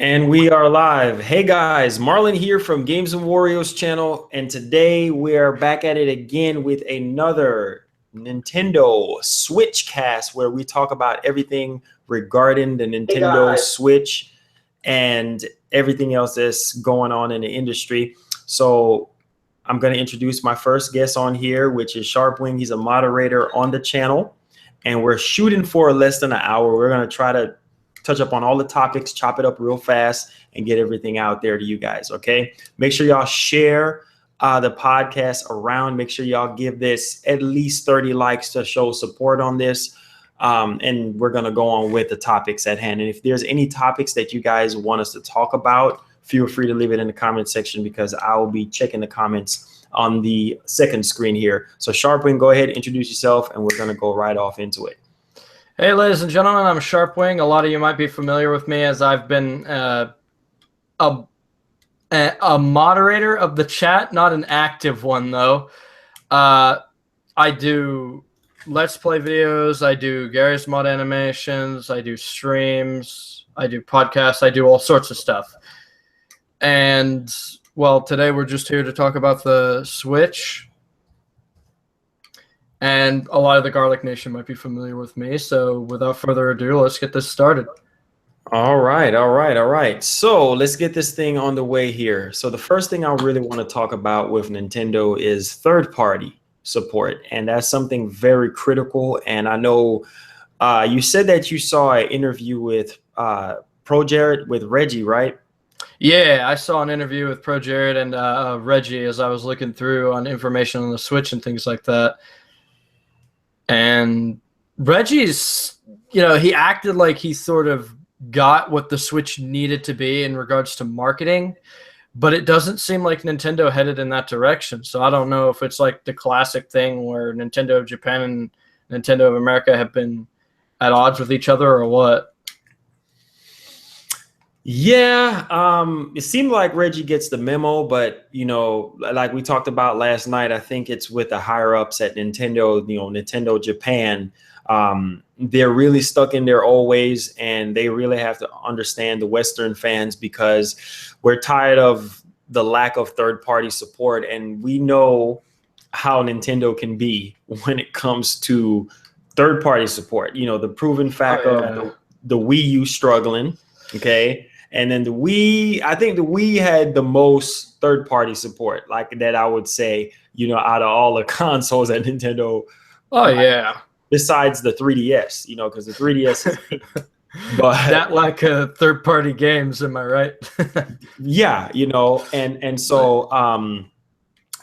And we are live. Hey guys, Marlon here from Games and Warriors channel, and today we are back at it again with another Nintendo Switch cast where we talk about everything regarding the Nintendo Switch and everything else that's going on in the industry. So I'm going to introduce my first guest on here, which is Sharpwing. He's a moderator on the channel, and we're shooting for less than an hour. We're going to try to touch up on all the topics, chop it up real fast, and get everything out there to you guys, okay? Make sure y'all share the podcast around. Make sure y'all give this at least 30 likes to show support on this. And we're going to go on with the topics at hand. And if there's any topics that you guys want us to talk about, feel free to leave it in the comment section because I will be checking the comments on the second screen here. So Sharpwing, go ahead, introduce yourself, and we're going to go right off into it. Hey, ladies and gentlemen, I'm Sharpwing. A lot of you might be familiar with me as I've been a moderator of the chat, not an active one, though. I do Let's Play videos. I do Gary's Mod animations. I do streams. I do podcasts. I do all sorts of stuff. And, well, today we're just here to talk about the Switch. And a lot of the Garlic Nation might be familiar with me. So without further ado, let's get this started. All right. So let's get this thing on the way here. So the first thing I really want to talk about with Nintendo is third-party support. And that's something very critical. And I know you said that you saw an interview with Pro Jared with Reggie, right? Yeah, I saw an interview with Pro Jared and Reggie as I was looking through on information on the Switch and things like that. And Reggie's, he acted like he sort of got what the Switch needed to be in regards to marketing, but it doesn't seem like Nintendo headed in that direction. So I don't know if it's like the classic thing where Nintendo of Japan and Nintendo of America have been at odds with each other or what. Yeah, it seemed like Reggie gets the memo, but like we talked about last night, I think it's with the higher ups at Nintendo, Nintendo Japan. They're really stuck in their old ways, and they really have to understand the Western fans because we're tired of the lack of third-party support, and we know how Nintendo can be when it comes to third-party support. The proven fact of the Wii U struggling, okay? And then the Wii, I think the Wii had the most third-party support, like that I would say, out of all the consoles at Nintendo. Oh, yeah. Besides the 3DS, because the 3DS is but that like third-party games, am I right? Yeah, and so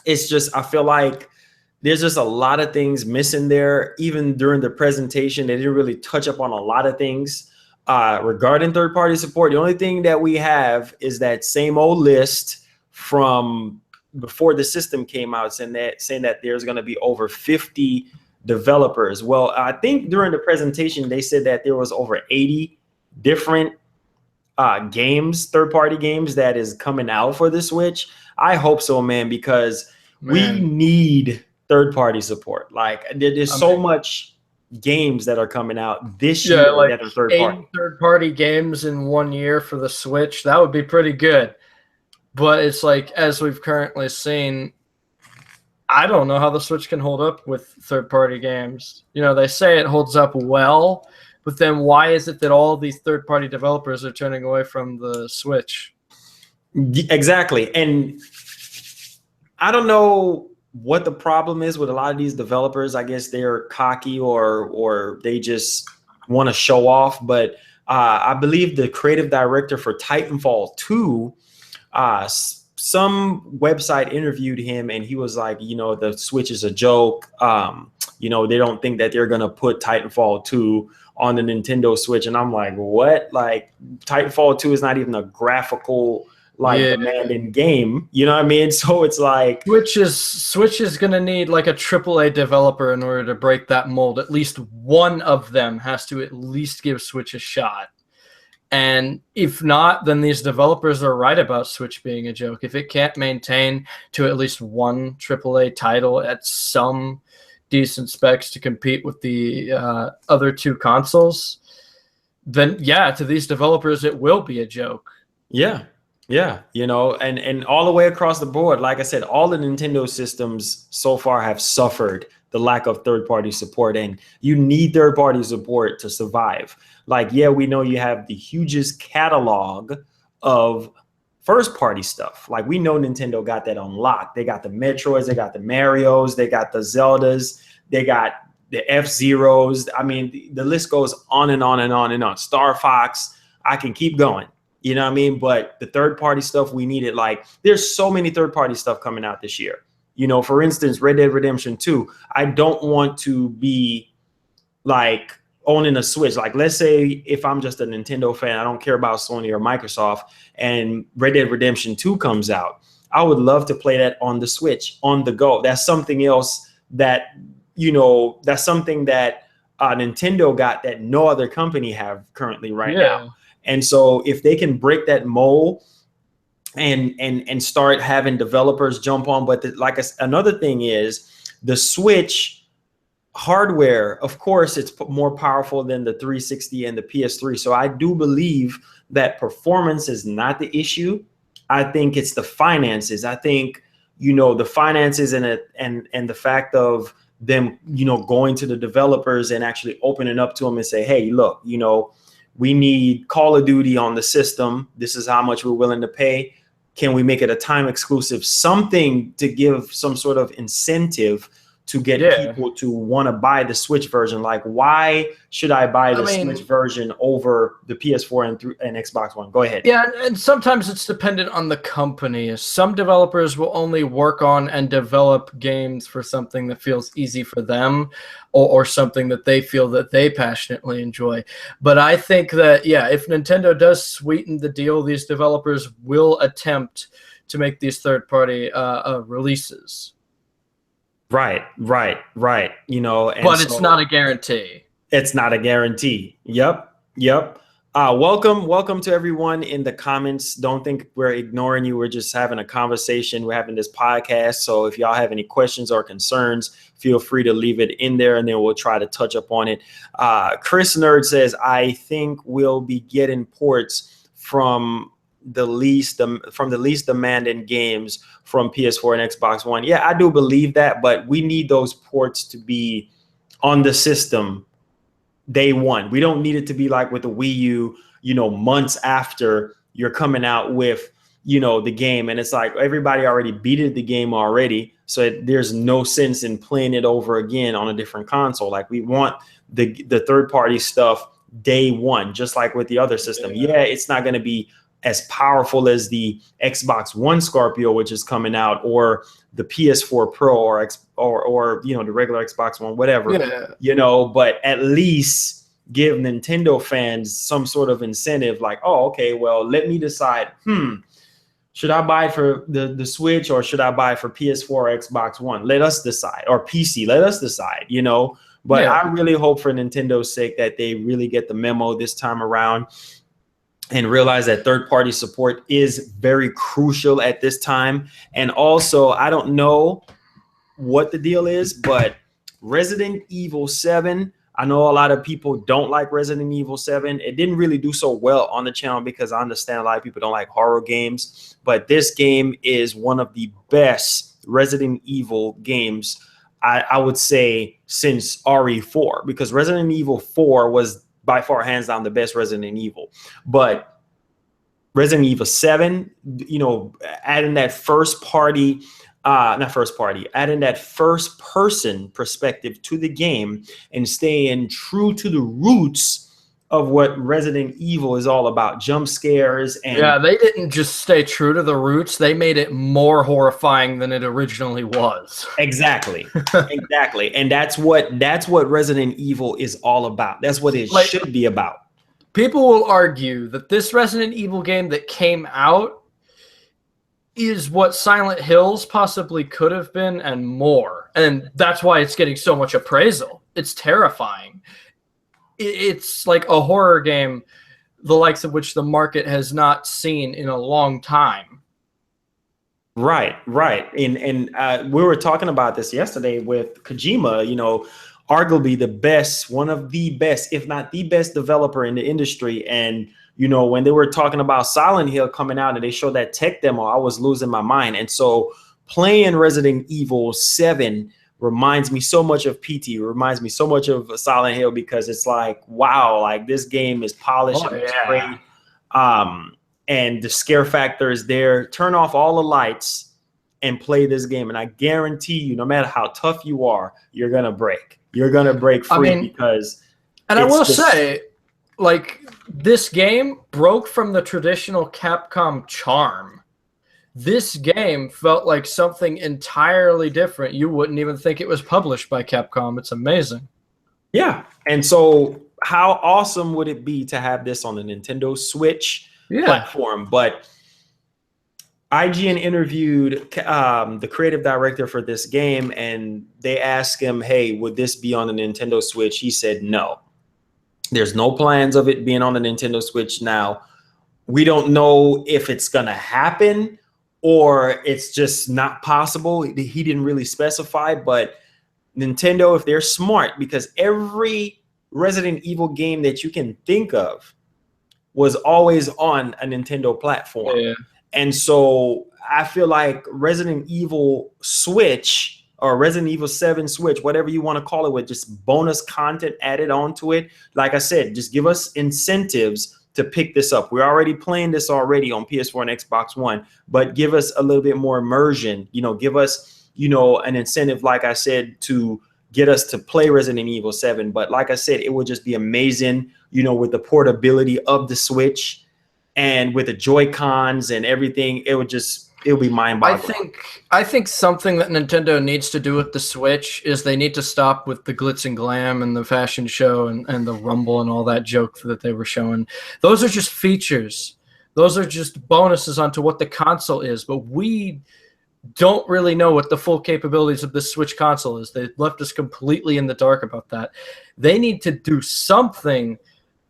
it's just, I feel like there's just a lot of things missing there. Even during the presentation, they didn't really touch up on a lot of things regarding third-party support. The only thing that we have is that same old list from before the system came out saying that there's going to be over 50 developers. Well, I think during the presentation, they said that there was over 80 different games, third-party games that is coming out for the Switch. I hope so, man, because we need third-party support. Like there's so much games that are coming out this year like that are third-party. 8 third-party games in 1 year for the Switch. That would be pretty good. But it's like, as we've currently seen, I don't know how the Switch can hold up with third-party games. They say it holds up well, but then why is it that all these third-party developers are turning away from the Switch? Exactly. And I don't know what the problem is with a lot of these developers. I guess they're cocky or they just want to show off. But I believe the creative director for Titanfall 2, some website interviewed him and he was like, the Switch is a joke. They don't think that they're going to put Titanfall 2 on the Nintendo Switch. And I'm like, what? Like Titanfall 2 is not even a graphical demanding game, you know what I mean? So it's like Switch is gonna need like a AAA developer in order to break that mold. At least one of them has to at least give Switch a shot. And if not, then these developers are right about Switch being a joke. If it can't maintain to at least one AAA title at some decent specs to compete with the other two consoles, then yeah, to these developers it will be a joke. Yeah. Yeah, and all the way across the board, like I said, all the Nintendo systems so far have suffered the lack of third-party support, and you need third-party support to survive. Like, yeah, we know you have the hugest catalog of first-party stuff. Like, we know Nintendo got that on lock. They got the Metroids, they got the Marios, they got the Zeldas, they got the F-Zeros. I mean, the list goes on and on and on and on. Star Fox, I can keep going. You know what I mean? But the third party stuff we needed, like there's so many third party stuff coming out this year. For instance, Red Dead Redemption 2, I don't want to be like owning a Switch. Like, let's say if I'm just a Nintendo fan, I don't care about Sony or Microsoft, and Red Dead Redemption 2 comes out. I would love to play that on the Switch, on the go. That's something else that's something that Nintendo got that no other company have currently right now. And so if they can break that mold and start having developers jump on, but another thing is the Switch hardware, of course, it's more powerful than the 360 and the PS3. So I do believe that performance is not the issue. I think it's the finances. I think, the finances and the fact of them, going to the developers and actually opening up to them and say, hey, look, we need Call of Duty on the system. This is how much we're willing to pay. Can we make it a time exclusive? Something to give some sort of incentive to get people to want to buy the Switch version. Like, why should I buy the Switch version over the PS4 and Xbox One? Go ahead. Yeah, and sometimes it's dependent on the company. Some developers will only work on and develop games for something that feels easy for them, or something that they feel that they passionately enjoy. But I think that, if Nintendo does sweeten the deal, these developers will attempt to make these third-party releases. Right. But it's not a guarantee. It's not a guarantee. Yep. Welcome to everyone in the comments. Don't think we're ignoring you. We're just having a conversation. We're having this podcast. So if y'all have any questions or concerns, feel free to leave it in there, and then we'll try to touch up on it. Chris Nerd says, I think we'll be getting ports from the least demanding games from PS4 and Xbox One. Yeah, I do believe that, but we need those ports to be on the system day one. We don't need it to be like with the Wii U, months after you're coming out with, the game. And it's like everybody already beated the game already. So there's no sense in playing it over again on a different console. Like, we want the third party stuff day one, just like with the other system. Yeah, it's not going to be as powerful as the Xbox One Scorpio, which is coming out, or the PS4 Pro, or the regular Xbox One, whatever. But at least give Nintendo fans some sort of incentive, like, oh, okay, well, let me decide, should I buy for the Switch, or should I buy for PS4 or Xbox One? Let us decide, or PC, let us decide, But I really hope, for Nintendo's sake, that they really get the memo this time around and realize that third-party support is very crucial at this time. And also, I don't know what the deal is, but Resident Evil 7, I know a lot of people don't like Resident Evil 7. It didn't really do so well on the channel because I understand a lot of people don't like horror games. But this game is one of the best Resident Evil games, I would say, since RE4, because Resident Evil 4 was by far, hands down, the best Resident Evil. But Resident Evil 7, adding that adding that first person perspective to the game and staying true to the roots of what Resident Evil is all about, jump scares. And they didn't just stay true to the roots. They made it more horrifying than it originally was. Exactly. And that's what Resident Evil is all about. That's what it should be about. People will argue that this Resident Evil game that came out is what Silent Hills possibly could have been, and more. And that's why it's getting so much appraisal. It's terrifying. It's like a horror game, the likes of which the market has not seen in a long time. Right. And we were talking about this yesterday with Kojima. arguably the best, one of the best, if not the best developer in the industry. And, you know, when they were talking about Silent Hill coming out and they showed that tech demo, I was losing my mind. And so playing Resident Evil 7 reminds me so much of PT, reminds me so much of Silent Hill, because it's like, wow, like this game is polished and it's great. And the scare factor is there. Turn off all the lights and play this game. And I guarantee you, no matter how tough you are, you're going to break. You're going to break free because... And I will say, like, this game broke from the traditional Capcom charm. This game felt like something entirely different. You wouldn't even think it was published by Capcom. It's amazing. Yeah. And so how awesome would it be to have this on the Nintendo Switch platform? But IGN interviewed the creative director for this game, and they asked him, hey, would this be on the Nintendo Switch? He said no. There's no plans of it being on the Nintendo Switch now. We don't know if it's going to happen or it's just not possible. He didn't really specify, but Nintendo, if they're smart, because every Resident Evil game that you can think of was always on a Nintendo platform. Yeah. And so I feel like Resident Evil Switch or Resident Evil 7 Switch, whatever you want to call it, with just bonus content added onto it. Like I said, just give us incentives to pick this up. We're already playing this already on PS4 and Xbox One, but give us a little bit more immersion. You know, give us, you know, an incentive, like I said, to get us to play Resident Evil 7. But like I said, it would just be amazing, you know, with the portability of the Switch and with the Joy-Cons and everything. It would be mind-boggling. I think something that Nintendo needs to do with the Switch is they need to stop with the glitz and glam and the fashion show and the rumble and all that joke that they were showing. Those are just features. Those are just bonuses onto what the console is. But we don't really know what the full capabilities of the Switch console is. They left us completely in the dark about that. They need to do something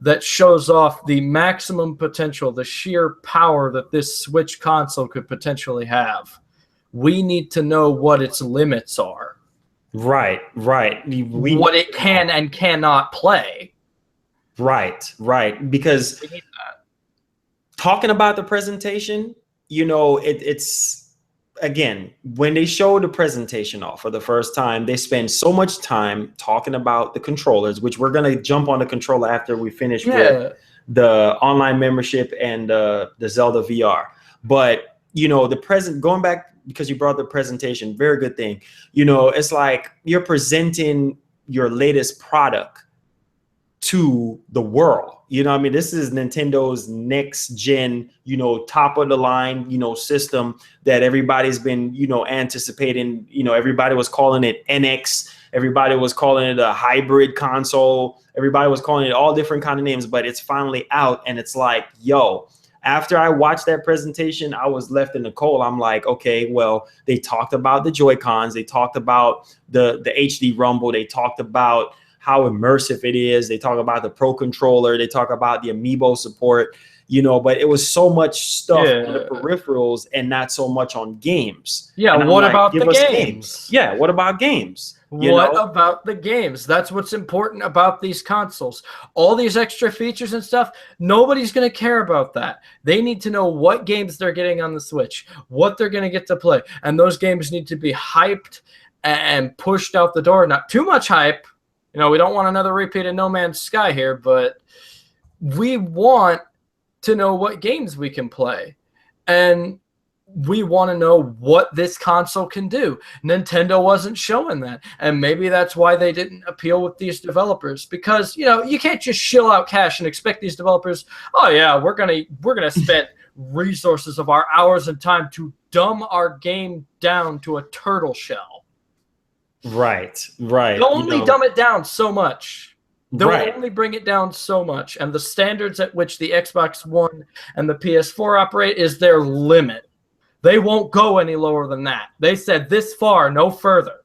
that shows off the maximum potential, the sheer power that this Switch console could potentially have. We need to know what its limits are. Right. What it can and cannot play. Right. Because talking about the presentation, you know, it's again, when they show the presentation off for the first time, they spend so much time talking about the controllers, which we're going to jump on the controller after we finish with the online membership and the Zelda VR. But, you know, going back, because you brought the presentation, very good thing. You know, it's like you're presenting your latest product to the world. You know what I mean? This is Nintendo's next gen, you know, top of the line, you know, system that everybody's been, you know, anticipating. You know, everybody was calling it NX. Everybody was calling it a hybrid console. Everybody was calling it all different kind of names, but it's finally out. And it's like, yo, after I watched that presentation, I was left in the cold. I'm like, okay, well, they talked about the Joy-Cons. They talked about the HD Rumble. They talked about how immersive it is. They talk about the Pro Controller. They talk about the Amiibo support, you know, but it was so much stuff on the peripherals and not so much on games. Yeah, what about the games? Yeah, what about games? What about the games? That's what's important about these consoles. All these extra features and stuff, nobody's going to care about that. They need to know what games they're getting on the Switch, what they're going to get to play. And those games need to be hyped and pushed out the door. Not too much hype. You know, we don't want another repeat of No Man's Sky here, but we want to know what games we can play. And we want to know what this console can do. Nintendo wasn't showing that. And maybe that's why they didn't appeal with these developers. Because, you know, you can't just shill out cash and expect these developers, oh yeah, we're gonna spend resources of our hours and time to dumb our game down to a turtle shell. Right. They'll only dumb it down so much. They'll only bring it down so much. And the standards at which the Xbox One and the PS4 operate is their limit. They won't go any lower than that. They said this far, no further.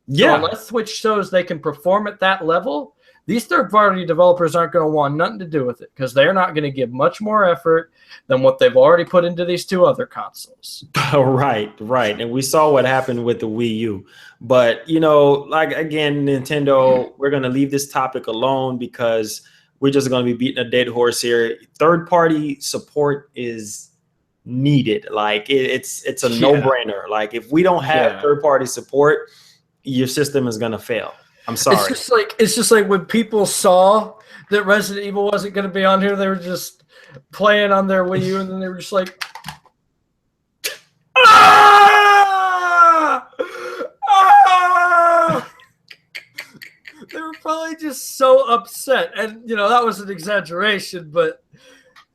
Yeah. So unless Switch shows they can perform at that level, these third-party developers aren't going to want nothing to do with it because they're not going to give much more effort than what they've already put into these two other consoles. Right. And we saw what happened with the Wii U. But, like, again, Nintendo, we're going to leave this topic alone because we're just going to be beating a dead horse here. Third-party support is needed. Like, it's a no-brainer. Like, if we don't have third-party support, your system is going to fail. I'm sorry. It's just like when people saw that Resident Evil wasn't going to be on here, they were just playing on their Wii U, and then they were just like, ah! Ah! They were probably just so upset. And, that was an exaggeration, but,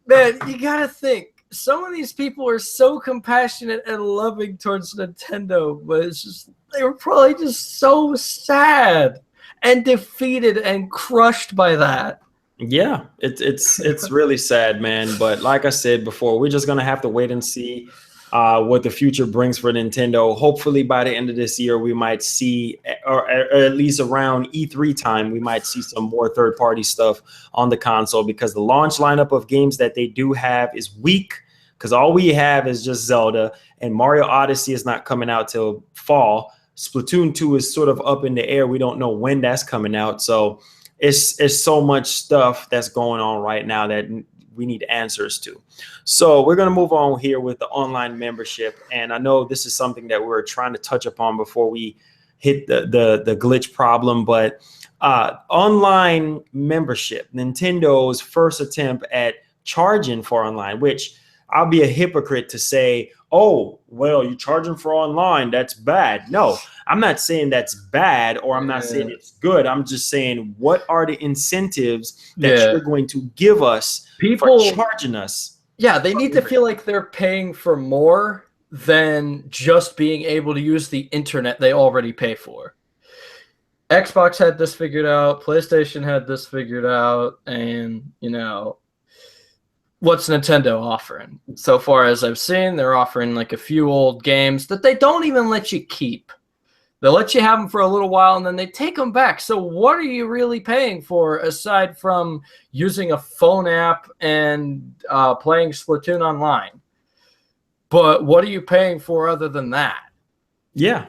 man, you got to think. Some of these people are so compassionate and loving towards Nintendo, but it's just they were probably just so sad and defeated and crushed by that. Yeah, it's really sad, man. But like I said before, we're just gonna have to wait and see what the future brings for Nintendo. Hopefully, by the end of this year, we might see, or at least around E3 time, we might see some more third-party stuff on the console because the launch lineup of games that they do have is weak. Because all we have is just Zelda, and Mario Odyssey is not coming out till fall. Splatoon 2 is sort of up in the air. We don't know when that's coming out. So it's so much stuff that's going on right now that we need answers to. So we're going to move on here with the online membership. And I know this is something that we're trying to touch upon before we hit the glitch problem. But online membership, Nintendo's first attempt at charging for online, which I'll be a hypocrite to say, oh, well, you're charging for online. That's bad. No, I'm not saying that's bad, or I'm not saying it's good. I'm just saying, what are the incentives that you're going to give us for charging us? Yeah, they need to feel like they're paying for more than just being able to use the internet they already pay for. Xbox had this figured out. PlayStation had this figured out. And, what's Nintendo offering? So far as I've seen, they're offering like a few old games that they don't even let you keep. They'll let you have them for a little while and then they take them back. So what are you really paying for aside from using a phone app and playing Splatoon online? But what are you paying for other than that? Yeah.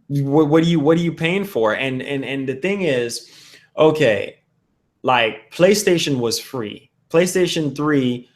What are you paying for? And the thing is, okay, like PlayStation was free. PlayStation 3,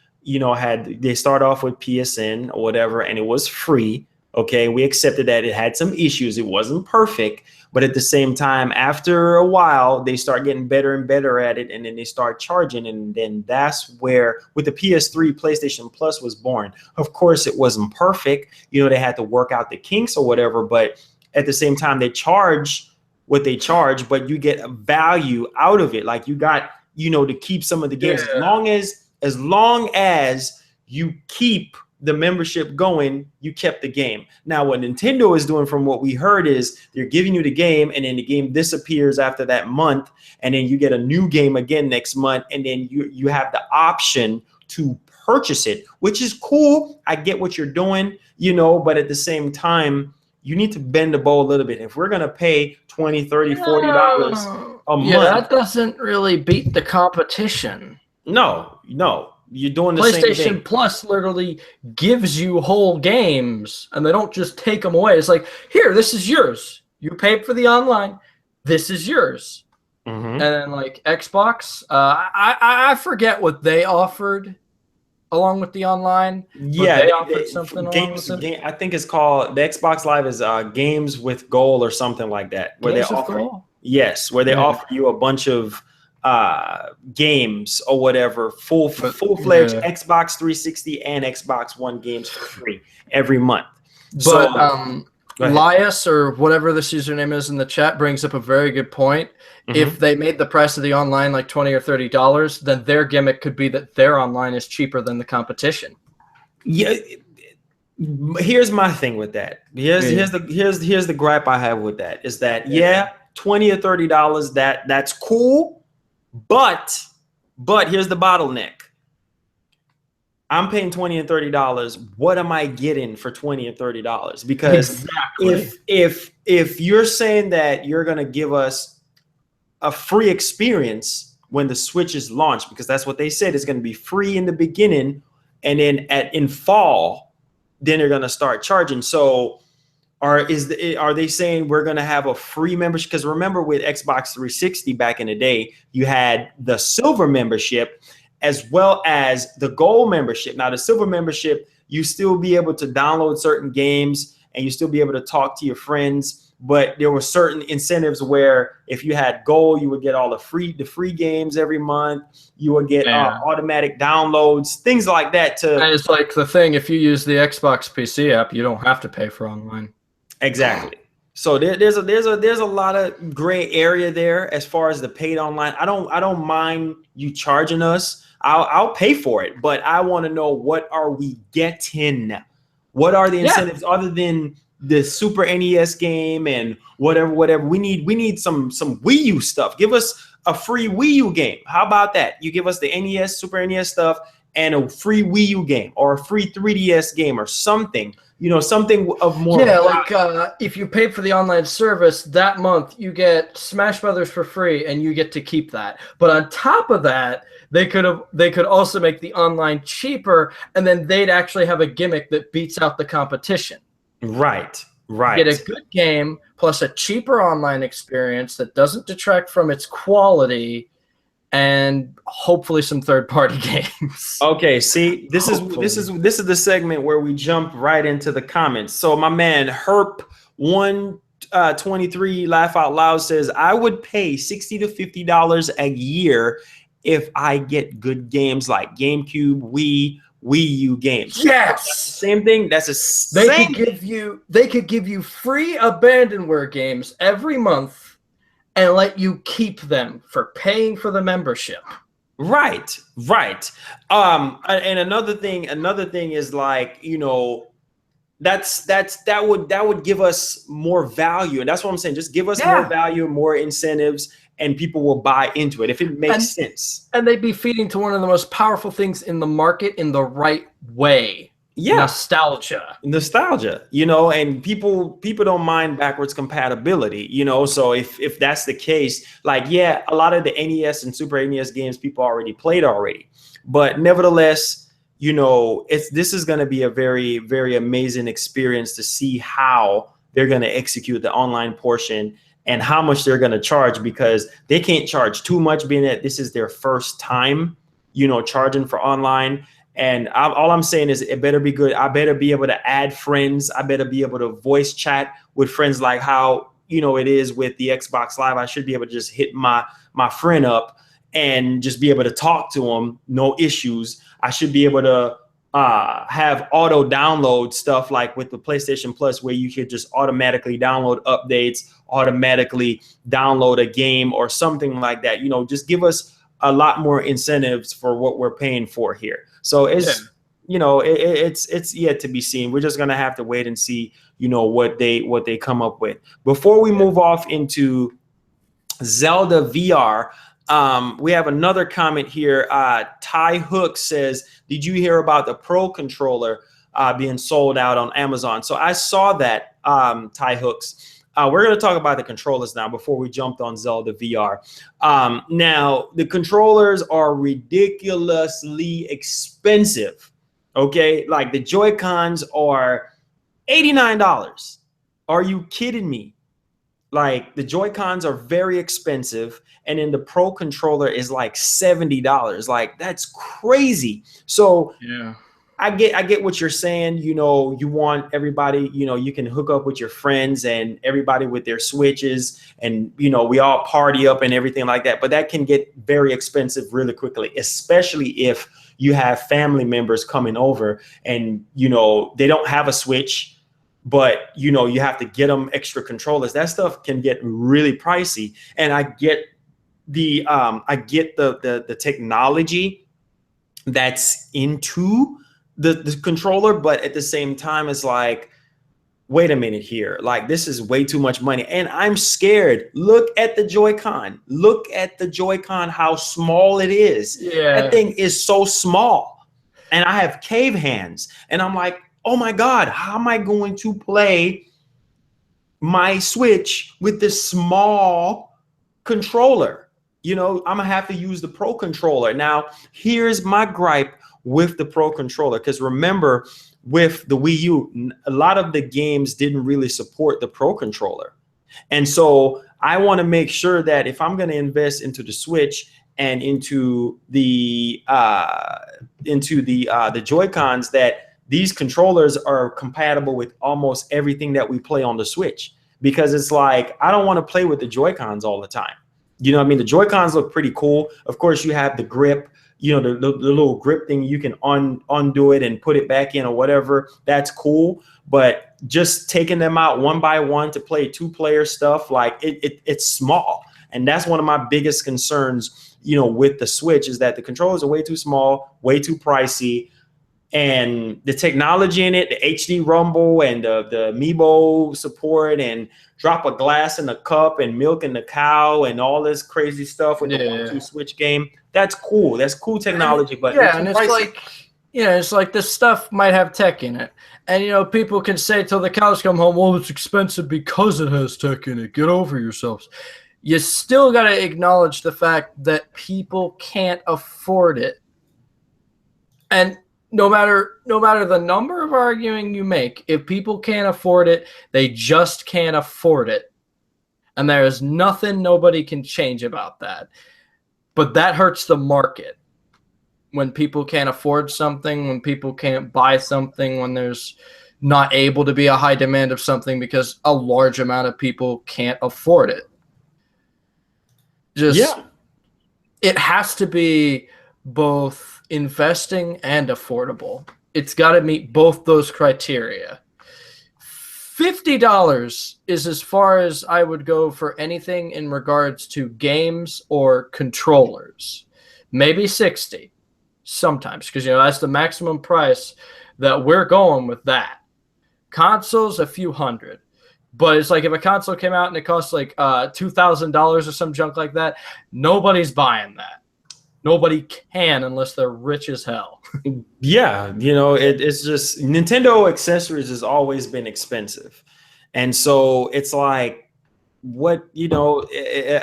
they start off with PSN or whatever, and it was free. Okay, we accepted that it had some issues. It wasn't perfect, but at the same time, after a while, they start getting better and better at it, and then they start charging, and then that's where, with the PS3, PlayStation Plus was born. Of course, it wasn't perfect. They had to work out the kinks or whatever, but at the same time, they charge what they charge, but you get a value out of it. Like you got to keep some of the games. As long as you keep the membership going, you kept the game. Now, what Nintendo is doing, from what we heard, is they're giving you the game, and then the game disappears after that month, and then you get a new game again next month, and then you have the option to purchase it, which is cool. I get what you're doing, but at the same time, you need to bend the bow a little bit. If we're going to pay $20, $30, $40 a month. That doesn't really beat the competition. No. You're doing the same thing. PlayStation Plus literally gives you whole games, and they don't just take them away. It's like, here, this is yours. You paid for the online. This is yours. Mm-hmm. And then, like, Xbox, I forget what they offered along with the online. Yeah, they offered something games. I think it's called, the Xbox Live is Games with Goal or something like that. Where Games they with offer, Goal? Yes, where they offer you a bunch of games or whatever, full-fledged Xbox 360 and Xbox One games for free every month. But Lias, or whatever this username is in the chat, brings up a very good point. Mm-hmm. If they made the price of the online like $20 or $30, then their gimmick could be that their online is cheaper than the competition. Yeah. Here's my thing with that. Here's the gripe I have with that is that $20 or $30 that's cool, but here's the bottleneck. I'm paying $20 and $30. What am I getting for $20 and $30? Because if you're saying that you're gonna give us a free experience when the Switch is launched, because that's what they said. It's going to be free in the beginning, and then in fall, then they're going to start charging. So are they saying we're going to have a free membership? Because remember, with Xbox 360 back in the day, you had the silver membership as well as the gold membership. Now, the silver membership, you still be able to download certain games and you still be able to talk to your friends. But there were certain incentives where if you had gold, you would get all the free games every month. You would get automatic downloads, things like that. And it's like the thing, if you use the Xbox PC app, you don't have to pay for online. Exactly. So there's a lot of gray area there as far as the paid online. I don't mind you charging us. I'll pay for it, but I want to know, what are we getting? What are the incentives other than the Super NES game and whatever? We need some Wii U stuff. Give us a free Wii U game. How about that? You give us the NES, Super NES stuff, and a free Wii U game or a free 3DS game or something. Something of more. Yeah, like if you pay for the online service that month, you get Smash Brothers for free, and you get to keep that. But on top of that, they could also make the online cheaper, and then they'd actually have a gimmick that beats out the competition. Right. Get a good game plus a cheaper online experience that doesn't detract from its quality, and hopefully some third-party games. Okay, see, this is the segment where we jump right into the comments. So my man Herp123 Laugh Out Loud says, I would pay $60 to $50 a year if I get good games like GameCube, Wii U games. Yes, that's the same thing. That's the same. They could give you free Abandonware games every month and let you keep them for paying for the membership. Right. And another thing is, like, that would give us more value. And that's what I'm saying. Just give us more value, more incentives, and people will buy into it if it makes sense. And they'd be feeding to one of the most powerful things in the market in the right way. Yeah. Nostalgia, and people don't mind backwards compatibility, so if that's the case, like, a lot of the NES and Super NES games people already played already, but nevertheless, this is going to be a very, very amazing experience to see how they're going to execute the online portion and how much they're going to charge, because they can't charge too much, being that this is their first time, charging for online. And all I'm saying is, it better be good. I better be able to add friends. I better be able to voice chat with friends, like how, it is with the Xbox Live. I should be able to just hit my friend up and just be able to talk to him. No issues. I should be able to have auto download stuff like with the PlayStation Plus, where you could just automatically download updates, automatically download a game or something like that. Just give us a lot more incentives for what we're paying for here. So it's yet to be seen. We're just gonna have to wait and see, what they come up with. Before we move off into Zelda VR, we have another comment here. Ty Hook says, "Did you hear about the Pro controller being sold out on Amazon?" So I saw that, Ty Hooks. We're going to talk about the controllers now before we jumped on Zelda VR. Now, the controllers are ridiculously expensive, okay? Like, the Joy-Cons are $89. Are you kidding me? Like, the Joy-Cons are very expensive, and then the Pro controller is like $70. Like, that's crazy. So yeah. I get what you're saying. You want everybody, you can hook up with your friends and everybody with their Switches, and, we all party up and everything like that. But that can get very expensive really quickly, especially if you have family members coming over and, they don't have a Switch, but, you have to get them extra controllers. That stuff can get really pricey. And I get the technology that's into the controller, but at the same time, it's like, wait a minute here, like, this is way too much money, and I'm scared. Look at the Joy-Con. How small it is. That thing is so small, and I have cave hands, and I'm like, oh my God, how am I going to play my Switch with this small controller. You know, I'm gonna have to use the Pro controller. Now, here's my gripe with the Pro controller, because remember, with the Wii U, a lot of the games didn't really support the Pro controller. And so I want to make sure that if I'm going to invest into the Switch and into the Joy-Cons, that these controllers are compatible with almost everything that we play on the Switch. Because it's like, I don't want to play with the Joy-Cons all the time. You know what I mean? The Joy-Cons look pretty cool. Of course, you have the grip, you know, the little grip thing. You can undo it and put it back in or whatever. That's cool. But just taking them out one by one to play two-player stuff, like it's small. And that's one of my biggest concerns, you know, with the Switch, is that the controllers are way too small, way too pricey. And the technology in it, the HD rumble and the Amiibo support and drop a glass in a cup and milk in the cow and all this crazy stuff with the 1-2 Switch game. That's cool. That's cool technology. But yeah, and it's pricey. Like, yeah, it's like this stuff might have tech in it. And, you know, people can say till the cows come home, well, it's expensive because it has tech in it. Get over yourselves. You still got to acknowledge the fact that people can't afford it. And no matter the number of arguing you make, if people can't afford it, they just can't afford it. And there is nothing nobody can change about that. But that hurts the market. When people can't afford something, when people can't buy something, when there's not able to be a high demand of something because a large amount of people can't afford it. It has to be both investing and affordable. It's got to meet both those criteria. $50 is as far as I would go for anything in regards to games or controllers. Maybe 60 sometimes, because, you know, that's the maximum price that we're going with that. Consoles, a few hundred. But it's like if a console came out and it costs like $2,000 or some junk like that, nobody's buying that. Nobody can unless they're rich as hell. Yeah, you know, it's just Nintendo accessories has always been expensive. And so it's like, what, you know,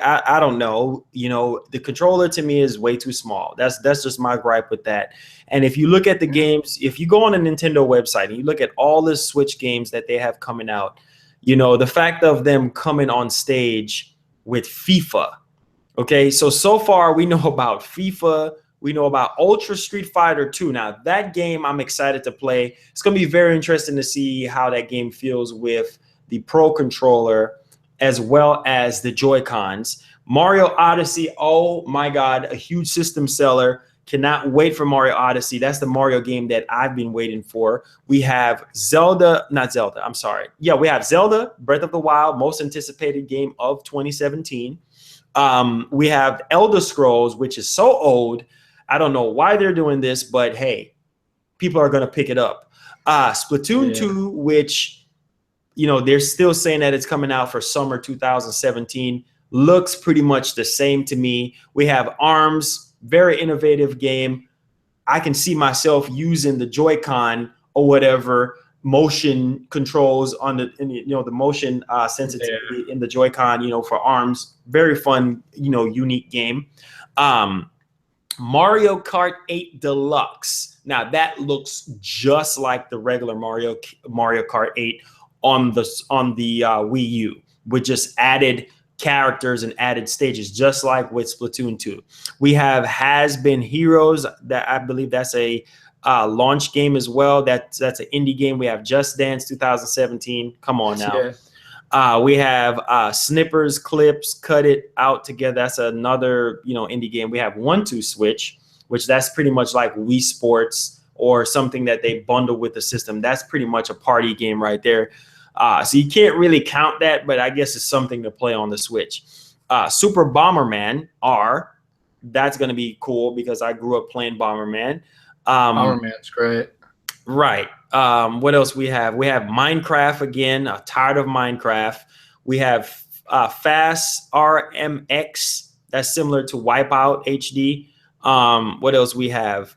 I don't know. You know, the controller to me is way too small. That's just my gripe with that. And if you look at the games, if you go on a Nintendo website and you look at all the Switch games that they have coming out, you know, the fact of them coming on stage with FIFA. Okay, so far we know about FIFA, we know about Ultra Street Fighter 2. Now that game I'm excited to play. It's going to be very interesting to see how that game feels with the Pro controller as well as the Joy-Cons. Mario Odyssey, oh my God, a huge system seller. Cannot wait for Mario Odyssey. That's the Mario game that I've been waiting for. We have Zelda, not Zelda, I'm sorry. Yeah, we have Zelda, Breath of the Wild, most anticipated game of 2017. We have Elder Scrolls, which is so old. I don't know why they're doing this, but hey, people are going to pick it up. Splatoon 2, which, you know, they're still saying that it's coming out for summer 2017. Looks pretty much the same to me. We have ARMS, very innovative game. I can see myself using the Joy-Con or whatever motion controls on the, you know, the motion sensitivity in the Joy-Con, you know, for ARMS. Very fun, you know, unique game. Mario Kart 8 Deluxe. Now that looks just like the regular Mario Kart 8 on the Wii U, with just added characters and added stages, just like with Splatoon 2. We have Has Been Heroes, that I believe that's a launch game as well. That's an indie game. We have Just Dance 2017. Come on now. We have Snippers, Clips, Cut It Out Together. That's another, you know, indie game. We have 1-2 Switch, which that's pretty much like Wii Sports or something that they bundle with the system. That's pretty much a party game right there. So you can't really count that, but I guess it's something to play on the Switch. Super Bomberman R, that's going to be cool because I grew up playing Bomberman. Bomberman's great. Right. What else we have? We have Minecraft again. Tired of Minecraft. We have Fast RMX. That's similar to Wipeout HD. What else we have?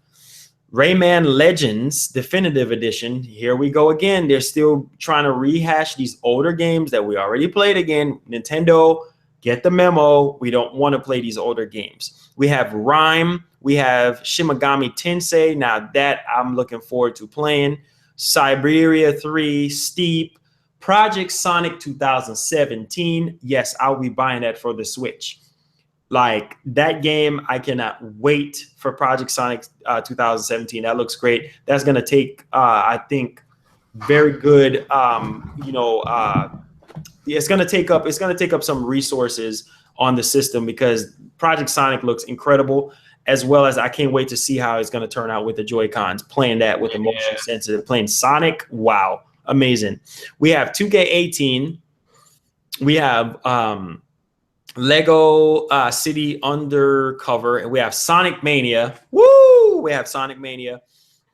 Rayman Legends Definitive Edition. Here we go again. They're still trying to rehash these older games that we already played again. Nintendo get the memo. We don't want to play these older games. We have Rhyme. We have Shimigami Tensei. Now that I'm looking forward to playing. Siberia 3, Steep, Project Sonic 2017. Yes, I'll be buying that for the Switch. Like that game, I cannot wait for Project Sonic 2017. That looks great. That's going to take, I think, very good, it's going to take up some resources on the system because Project Sonic looks incredible, as well as I can't wait to see how it's going to turn out with the Joy-Cons, playing that with the motion sensitive, playing Sonic. Wow. Amazing. We have 2K18. We have Lego City Undercover, and we have Sonic Mania. Woo! We have Sonic Mania.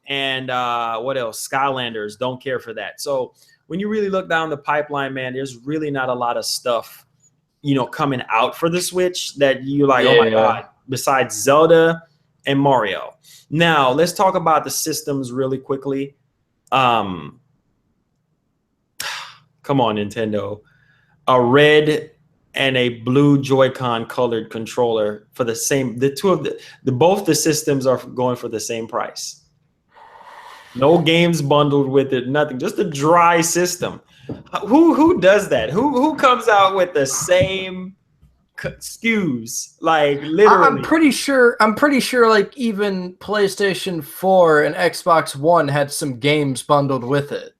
And what else? Skylanders. Don't care for that. So when you really look down the pipeline, man, there's really not a lot of stuff, coming out for the Switch that you're like, oh my God, besides Zelda and Mario. Now, let's talk about the systems really quickly. Come on, Nintendo. A red and a blue Joy-Con colored controller for the same, both the systems are going for the same price. No games bundled with it, nothing, just a dry system. Who does that? Who comes out with the same SKUs? Like literally. I'm pretty sure like even PlayStation 4 and Xbox One had some games bundled with it,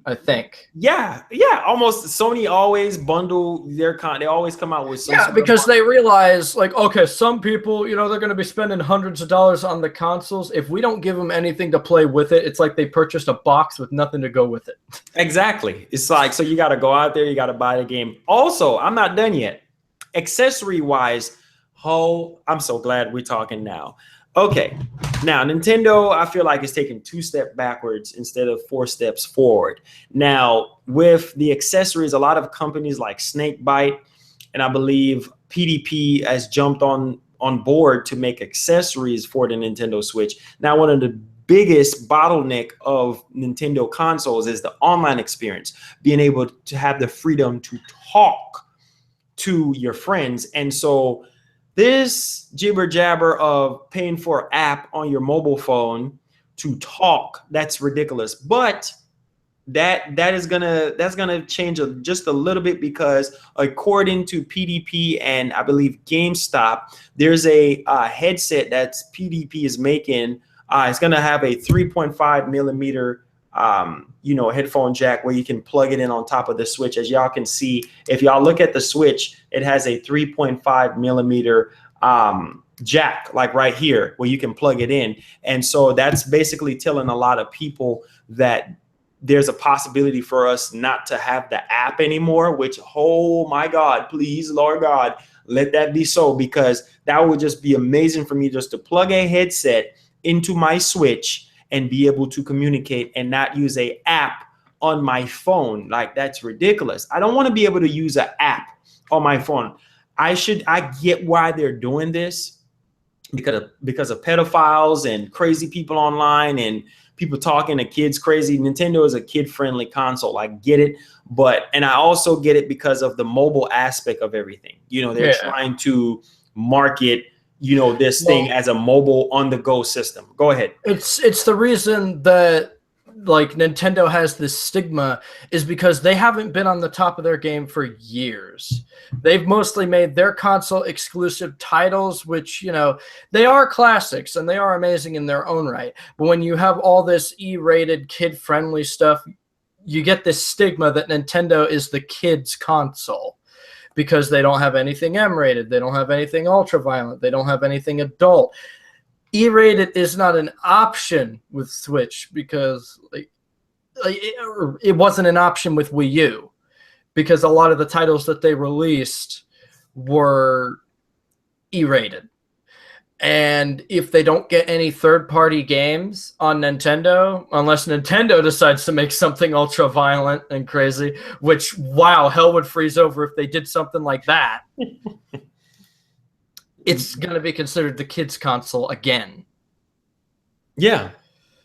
I think. Yeah, almost. Sony always bundle their they always come out with some. Yeah, because they realize, like, okay, some people, they're going to be spending hundreds of dollars on the consoles. If we don't give them anything to play with it, it's like they purchased a box with nothing to go with it. Exactly. It's like, so you got to go out there, you got to buy the game. Also, I'm not done yet. Accessory wise, I'm so glad we're talking now. Okay, now Nintendo, I feel like it's taking 2 steps backwards instead of 4 steps forward. Now, with the accessories, a lot of companies like Snakebite and I believe PDP has jumped on board to make accessories for the Nintendo Switch. Now, one of the biggest bottleneck of Nintendo consoles is the online experience, being able to have the freedom to talk to your friends. And so this jibber jabber of paying for an app on your mobile phone to talk, that's ridiculous. But that's gonna change just a little bit, because according to PDP and I believe GameStop, there's a headset that PDP is making. It's gonna have a 3.5 millimeter headphone jack where you can plug it in on top of the Switch. As y'all can see, if y'all look at the Switch, it has a 3.5 millimeter jack, like right here, where you can plug it in. And so that's basically telling a lot of people that there's a possibility for us not to have the app anymore, which, oh my God, please, Lord God, let that be so, because that would just be amazing for me just to plug a headset into my Switch and be able to communicate and not use an app on my phone. Like, that's ridiculous. I don't want to be able to use an app on my phone. I get why they're doing this, because of pedophiles and crazy people online and people talking to kids crazy. Nintendo is a kid-friendly console. I get it, and I also get it because of the mobile aspect of everything. They're trying to market this thing as a mobile on-the-go system. Go ahead. It's the reason that like Nintendo has this stigma is because they haven't been on the top of their game for years. They've mostly made their console exclusive titles, which, they are classics and they are amazing in their own right. But when you have all this E-rated kid-friendly stuff, you get this stigma that Nintendo is the kids' console, because they don't have anything M-rated, they don't have anything ultra-violent, they don't have anything adult. E-rated is not an option with Switch, because it wasn't an option with Wii U, because a lot of the titles that they released were E-rated. And if they don't get any third-party games on Nintendo, unless Nintendo decides to make something ultra-violent and crazy, which, wow, hell would freeze over if they did something like that, it's going to be considered the kids' console again. Yeah,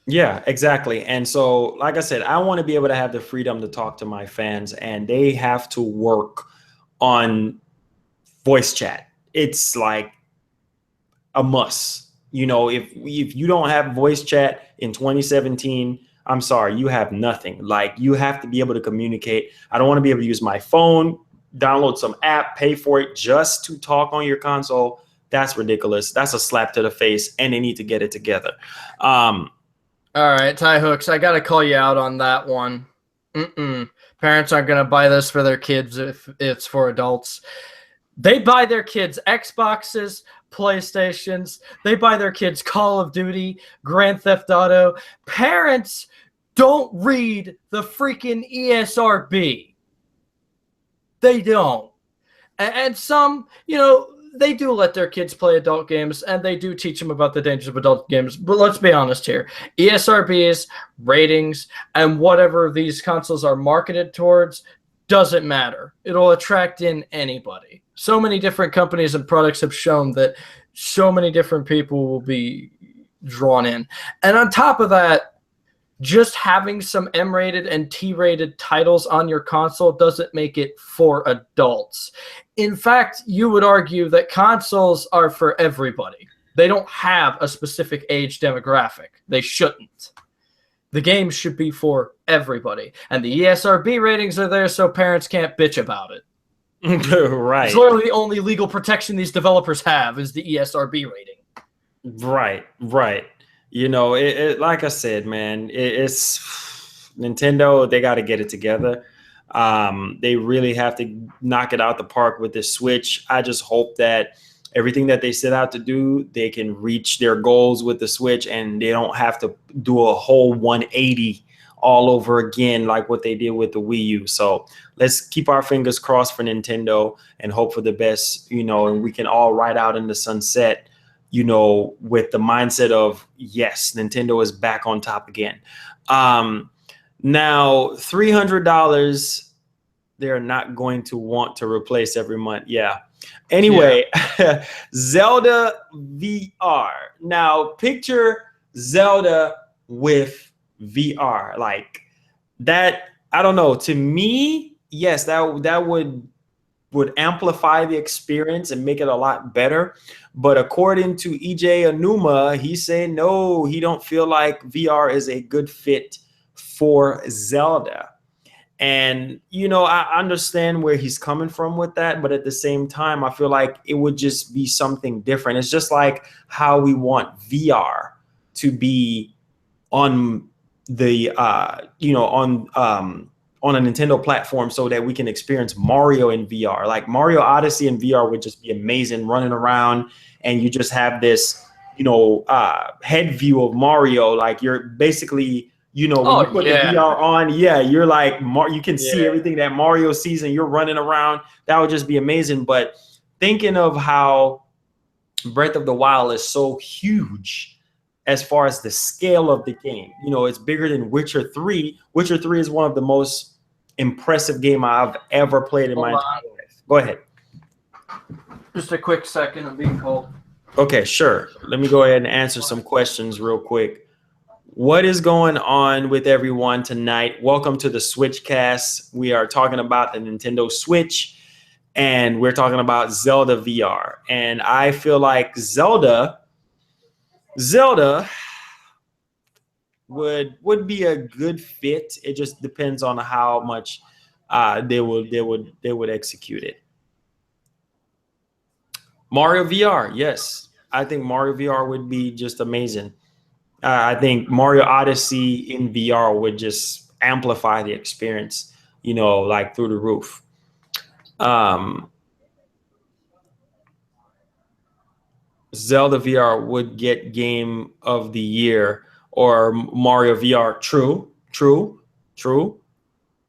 exactly. And so, like I said, I want to be able to have the freedom to talk to my fans, and they have to work on voice chat. It's like a must. You know, if you don't have voice chat in 2017, I'm sorry, you have nothing. Like, you have to be able to communicate. I don't want to be able to use my phone, download some app, pay for it just to talk on your console. That's ridiculous. That's a slap to the face, and they need to get it together. All right, Ty Hooks, I got to call you out on that one. Parents aren't going to buy this for their kids if it's for adults. They buy their kids Xboxes, PlayStations. They buy their kids Call of Duty, Grand Theft Auto. Parents don't read the freaking ESRB. They don't. And some, you know, they do let their kids play adult games, and they do teach them about the dangers of adult games. But let's be honest here. ESRBs, ratings, and whatever these consoles are marketed towards doesn't matter. It'll attract in anybody. So many different companies and products have shown that so many different people will be drawn in. And on top of that, just having some M-rated and T-rated titles on your console doesn't make it for adults. In fact, you would argue that consoles are for everybody. They don't have a specific age demographic. They shouldn't. The game should be for everybody. And the ESRB ratings are there so parents can't bitch about it. Right. It's literally the only legal protection these developers have is the ESRB rating. Right. You know, like I said, man, it's Nintendo. They got to get it together. They really have to knock it out the park with this Switch. I just hope that everything that they set out to do, they can reach their goals with the Switch, and they don't have to do a whole 180 all over again like what they did with the Wii U. So let's keep our fingers crossed for Nintendo and hope for the best, you know, and we can all ride out in the sunset, you know, with the mindset of, yes, Nintendo is back on top again. Now, $300, they're not going to want to replace every month. Yeah. Anyway, yeah. Zelda VR. Now, picture Zelda with VR. Like that, I don't know. To me, yes, that would amplify the experience and make it a lot better. But according to EJ Anuma, he said no, he don't feel like VR is a good fit for Zelda. And, you know, I understand where he's coming from with that. But at the same time, I feel like it would just be something different. It's just like how we want VR to be on the, you know, on a Nintendo platform so that we can experience Mario in VR. Like Mario Odyssey in VR would just be amazing, running around and you just have this, you know, head view of Mario. Like you're basically, you know, when you put the VR on, you're like, you can see everything that Mario sees and you're running around. That would just be amazing. But thinking of how Breath of the Wild is so huge as far as the scale of the game, you know, it's bigger than Witcher 3. Witcher 3 is one of the most impressive game I've ever played in my entire life. Go ahead. Just a quick second, I'm being called. Okay, sure. Let me go ahead and answer some questions real quick. What is going on with everyone tonight? Welcome to the Switchcast. We are talking about the Nintendo Switch, and we're talking about Zelda VR. And I feel like Zelda would be a good fit. It just depends on how much they would execute it. Mario VR, yes. I think Mario VR would be just amazing. I think Mario Odyssey in VR would just amplify the experience, you know, like through the roof. Zelda VR would get Game of the Year or Mario VR. True.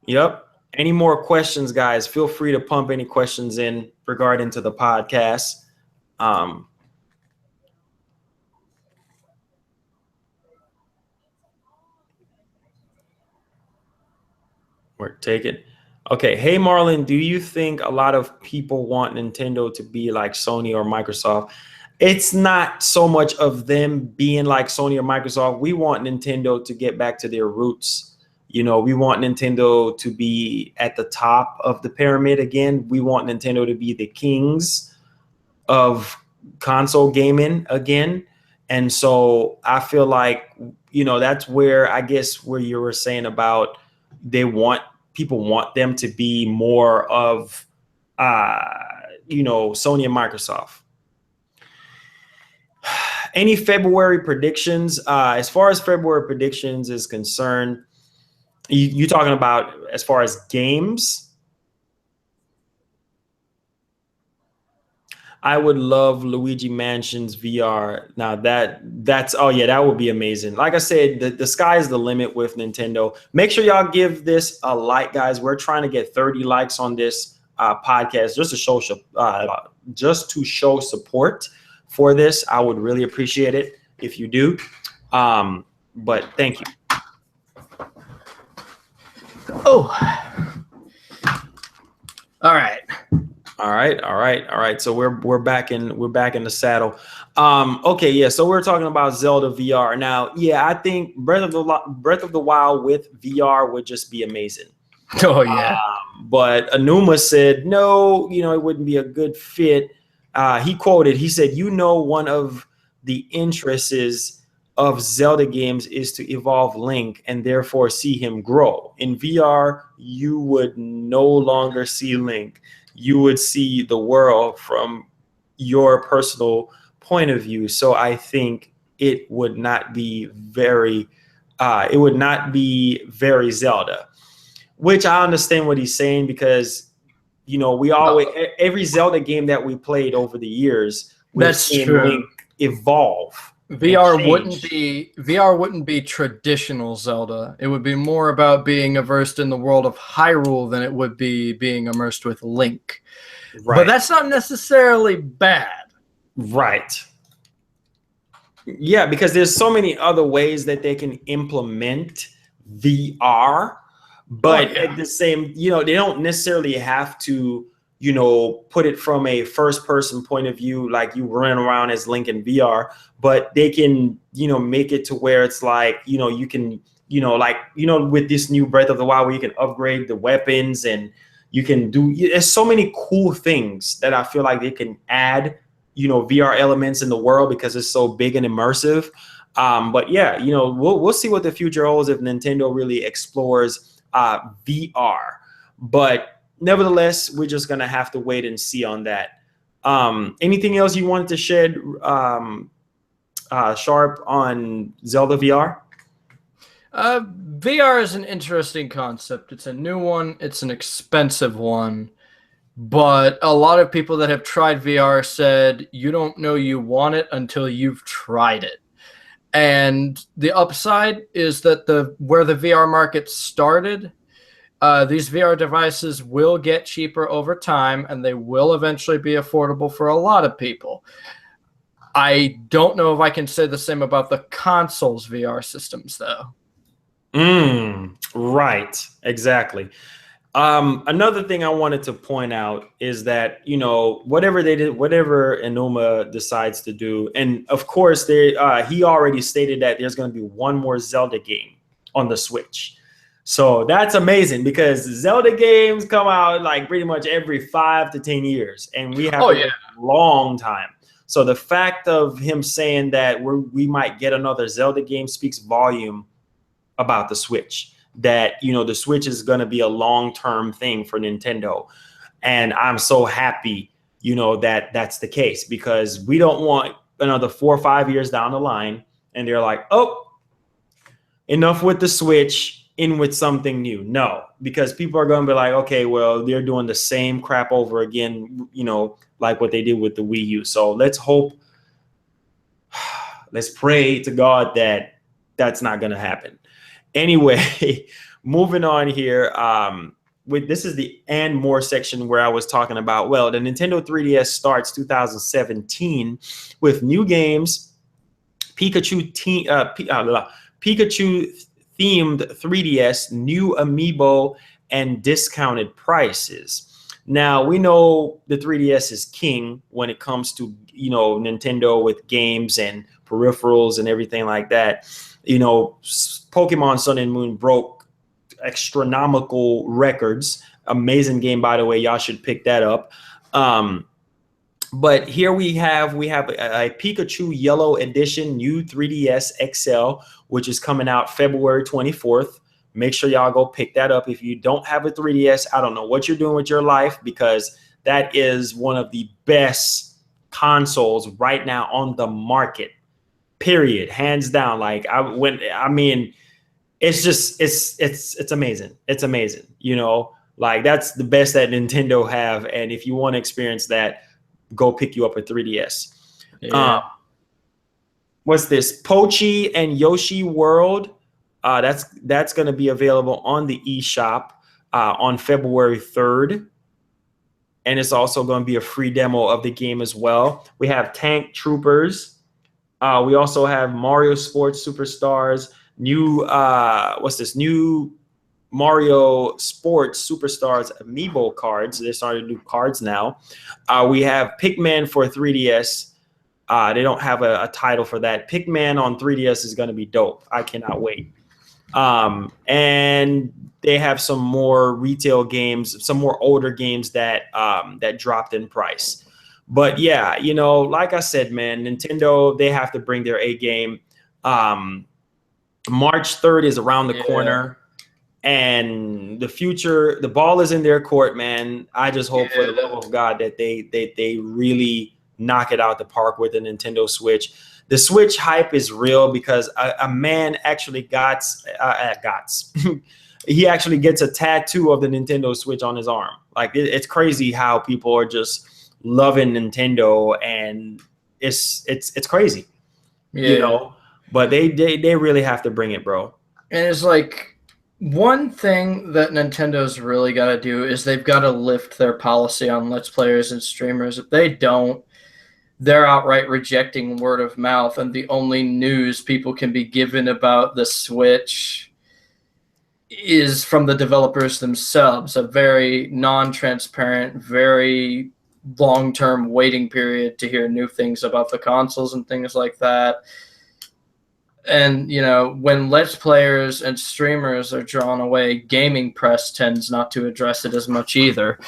Yep. Any more questions, guys? Feel free to pump any questions in regarding to the podcast. Take it. Okay. Hey, Marlon, do you think a lot of people want Nintendo to be like Sony or Microsoft? It's not so much of them being like Sony or Microsoft. We want Nintendo to get back to their roots. You know, we want Nintendo to be at the top of the pyramid again. We want Nintendo to be the kings of console gaming again. And so I feel like, you know, that's where I guess where you were saying about people want them to be more of, you know, Sony and Microsoft. Any February predictions? As far as February predictions is concerned, you talking about as far as games? I would love Luigi Mansion's VR. Now that's oh yeah, that would be amazing. Like I said, the sky's the limit with Nintendo. Make sure y'all give this a like, guys. We're trying to get 30 likes on this podcast just to show support for this. I would really appreciate it if you do. But thank you. Oh, all right. All right. So we're back in the saddle. Okay, yeah. So we're talking about Zelda VR now. Yeah, I think Breath of the Wild with VR would just be amazing. Oh yeah. But Anuma said no. You know, it wouldn't be a good fit. He said, you know, one of the interests of Zelda games is to evolve Link and therefore see him grow. In VR, you would no longer see Link. You would see the world from your personal point of view. So I think it would not be very Zelda, which I understand what he's saying, because, you know, every Zelda game that we played over the years, we've seen Link evolve. VR wouldn't be traditional Zelda. It would be more about being immersed in the world of Hyrule than it would be being immersed with Link. Right. But that's not necessarily bad. Right. Yeah, because there's so many other ways that they can implement VR, but at the same, you know, they don't necessarily have to, you know, put it from a first person point of view, like you run around as Link in VR, but they can, you know, make it to where it's like, you know, you can, you know, like, you know, with this new Breath of the Wild where you can upgrade the weapons and you can there's so many cool things that I feel like they can add, you know, VR elements in the world because it's so big and immersive. But yeah, you know, we'll see what the future holds if Nintendo really explores VR. But nevertheless, we're just going to have to wait and see on that. Anything else you wanted to shed, Sharp, on Zelda VR? VR is an interesting concept. It's a new one. It's an expensive one. But a lot of people that have tried VR said you don't know you want it until you've tried it. And the upside is that where the VR market started, these VR devices will get cheaper over time, and they will eventually be affordable for a lot of people. I don't know if I can say the same about the consoles VR systems, though. Right, exactly. Another thing I wanted to point out is that, you know, whatever they did, whatever Enuma decides to do, and of course he already stated that there's going to be one more Zelda game on the Switch. So that's amazing because Zelda games come out like pretty much every 5 to 10 years, and we have a long time. So the fact of him saying that we might get another Zelda game speaks volume about the Switch. That, you know, the Switch is going to be a long-term thing for Nintendo. And I'm so happy, you know, that that's the case, because we don't want another 4 or 5 years down the line and they're like, oh, enough with the Switch, in with something new. No, because people are going to be like, okay, well, they're doing the same crap over again, you know, like what they did with the Wii U. So let's pray to God that that's not going to happen. Anyway, moving on here, this is the and more section where I was talking about, well, the Nintendo 3DS starts 2017 with new games, Pikachu themed 3DS, new amiibo, and discounted prices. Now, we know the 3DS is king when it comes to, you know, Nintendo with games and peripherals and everything like that. You know, Pokemon Sun and Moon broke astronomical records. Amazing game, by the way. Y'all should pick that up. But here we have a Pikachu Yellow Edition new 3DS XL, which is coming out February 24th. Make sure y'all go pick that up. If you don't have a 3DS, I don't know what you're doing with your life, because that is one of the best consoles right now on the market. Period. Hands down. Like it's amazing. It's amazing. You know, like that's the best that Nintendo have. And if you want to experience that, go pick you up a 3DS. Yeah. What's this? Pochi and Yoshi World. That's going to be available on the eShop on February 3rd. And it's also going to be a free demo of the game as well. We have Tank Troopers. We also have Mario Sports Superstars. New Mario Sports Superstars Amiibo cards. They're starting to do cards now. We have Pikmin for 3DS. They don't have a title for that. Pikmin on 3DS is going to be dope. I cannot wait. And they have some more retail games, some more older games that dropped in price. But yeah, you know, like I said, man, Nintendo, they have to bring their A game. March 3rd is around the corner. And the future, the ball is in their court, man. I just hope for the love of God that they really knock it out the park with the Nintendo Switch. The Switch hype is real because a man actually he actually gets a tattoo of the Nintendo Switch on his arm. Like it's crazy how people are just loving Nintendo, and it's crazy, you know. But they really have to bring it, bro. And it's like, one thing that Nintendo's really got to do is they've got to lift their policy on Let's Players and streamers. If they don't, they're outright rejecting word of mouth, and the only news people can be given about the Switch is from the developers themselves. A very non-transparent, very long-term waiting period to hear new things about the consoles and things like that. And, you know, when Let's Players and streamers are drawn away, gaming press tends not to address it as much either.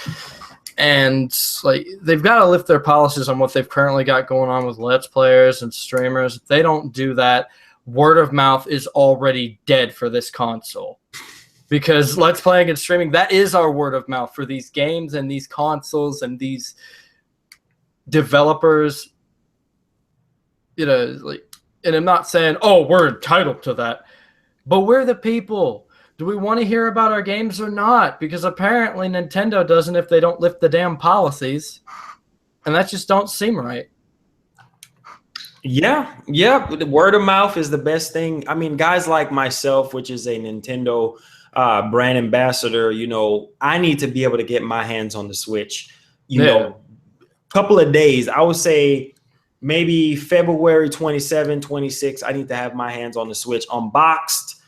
And, like, they've got to lift their policies on what they've currently got going on with Let's Players and streamers. If they don't do that, word of mouth is already dead for this console. Because Let's Playing and streaming, that is our word of mouth for these games and these consoles and these developers. You know, like, and I'm not saying, oh, we're entitled to that, but we're the people. Do we want to hear about our games or not? Because apparently Nintendo doesn't if they don't lift the damn policies, and that just don't seem right. Yeah. The word of mouth is the best thing. I mean, guys like myself, which is a Nintendo brand ambassador, you know, I need to be able to get my hands on the Switch. You know, couple of days, I would say maybe February 27, 26, I need to have my hands on the Switch, unboxed,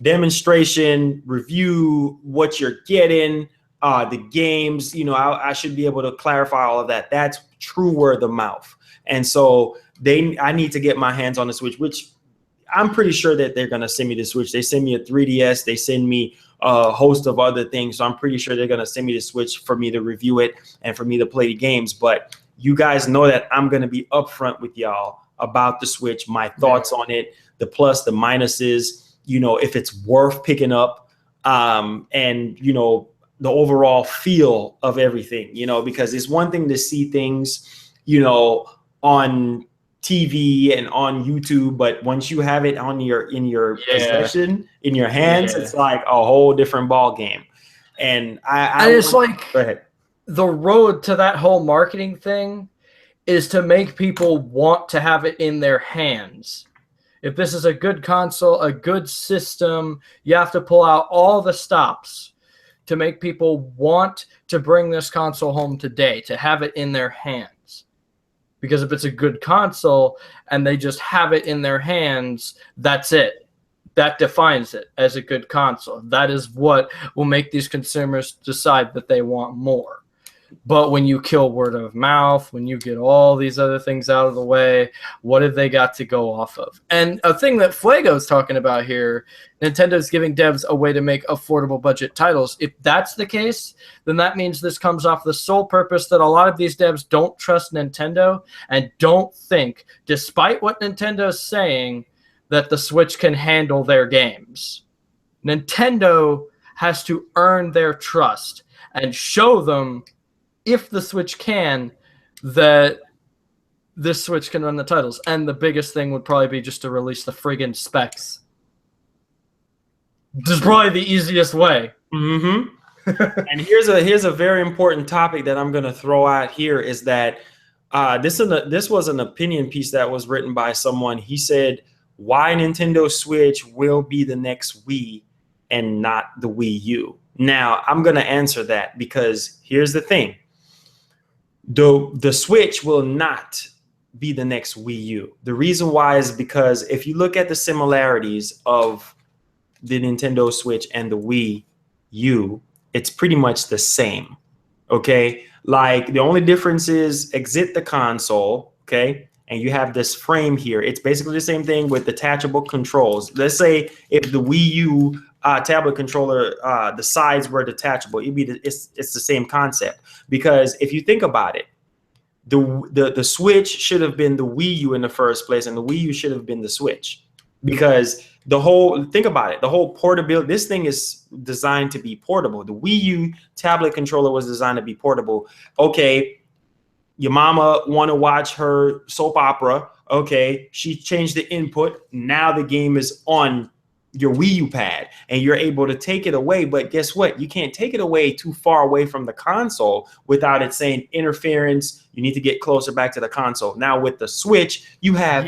demonstration, review what you're getting, the games. You know, I should be able to clarify all of that. That's true word of mouth. And so I need to get my hands on the Switch, which I'm pretty sure that they're going to send me the Switch. They send me a 3DS. They send me a host of other things. So I'm pretty sure they're going to send me the Switch for me to review it and for me to play the games. But you guys know that I'm going to be upfront with y'all about the Switch, my thoughts on it, the plus, the minuses, you know, if it's worth picking up, and, you know, the overall feel of everything, you know, because it's one thing to see things, you know, on TV and on YouTube, but once you have it in your possession, in your hands, it's like a whole different ball game. And it's like, go ahead. The road to that whole marketing thing is to make people want to have it in their hands. If this is a good console, a good system, you have to pull out all the stops to make people want to bring this console home today, to have it in their hands. Because if it's a good console and they just have it in their hands, that's it. That defines it as a good console. That is what will make these consumers decide that they want more. But when you kill word of mouth, when you get all these other things out of the way, what have they got to go off of? And a thing that Fuego's talking about here, Nintendo's giving devs a way to make affordable budget titles. If that's the case, then that means this comes off the sole purpose that a lot of these devs don't trust Nintendo and don't think, despite what Nintendo's saying, that the Switch can handle their games. Nintendo has to earn their trust and show them, if the Switch can, that this Switch can run the titles. And the biggest thing would probably be just to release the friggin' specs. This is probably the easiest way. Mm-hmm. And here's a very important topic that I'm going to throw out here is that this was an opinion piece that was written by someone. He said, why Nintendo Switch will be the next Wii and not the Wii U. Now, I'm going to answer that because here's the thing. The Switch will not be the next Wii U. The reason why is because if you look at the similarities of the Nintendo Switch and the Wii U, it's pretty much the same. Okay? Like the only difference is exit the console, okay? And you have this frame here. It's basically the same thing with detachable controls. Let's say if the Wii U tablet controller, the sides were detachable, it's the same concept. Because if you think about it, the Switch should have been the Wii U in the first place, and the Wii U should have been the Switch. Because think about it, the whole portability, this thing is designed to be portable. The Wii U tablet controller was designed to be portable. Okay, your mama want to watch her soap opera. Okay, she changed the input. Now the game is on your Wii U pad and you're able to take it away. But guess what? You can't take it away too far away from the console without it saying interference. You need to get closer back to the console. Now with the Switch, you have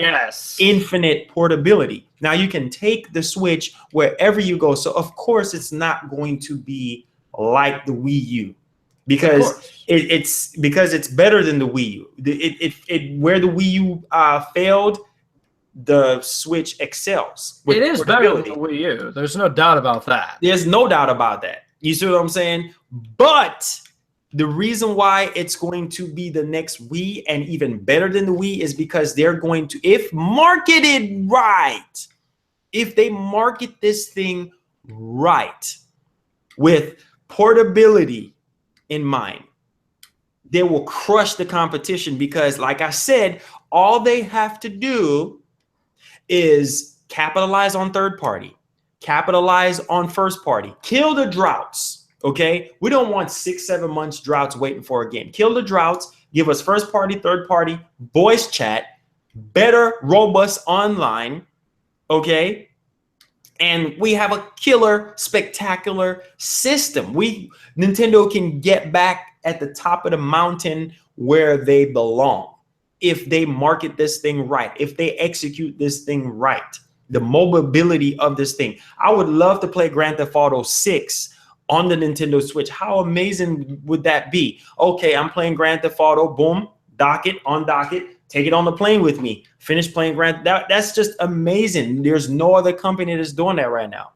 infinite portability. Now you can take the Switch wherever you go. So of course it's not going to be like the Wii U. Because it's better than the Wii U. Where the Wii U failed, the Switch excels. It is better than the Wii U. There's no doubt about that. There's no doubt about that. You see what I'm saying? But the reason why it's going to be the next Wii and even better than the Wii is because they're going to, if marketed right, if they market this thing right with portability in mind, they will crush the competition because, like I said, all they have to do is capitalize on third party, capitalize on first party, kill the droughts. Okay, we don't want 6-7 months droughts waiting for a game. Kill the droughts, give us first party, third party, voice chat, better, robust online. Okay, and we have a killer, spectacular system. Nintendo can get back at the top of the mountain where they belong if they market this thing right, if they execute this thing right, the mobility of this thing. I would love to play Grand Theft Auto 6 on the Nintendo Switch. How amazing would that be? Okay, I'm playing Grand Theft Auto, boom, dock it, take it on the plane with me, finish playing that's just amazing. There's no other company that's doing that right now.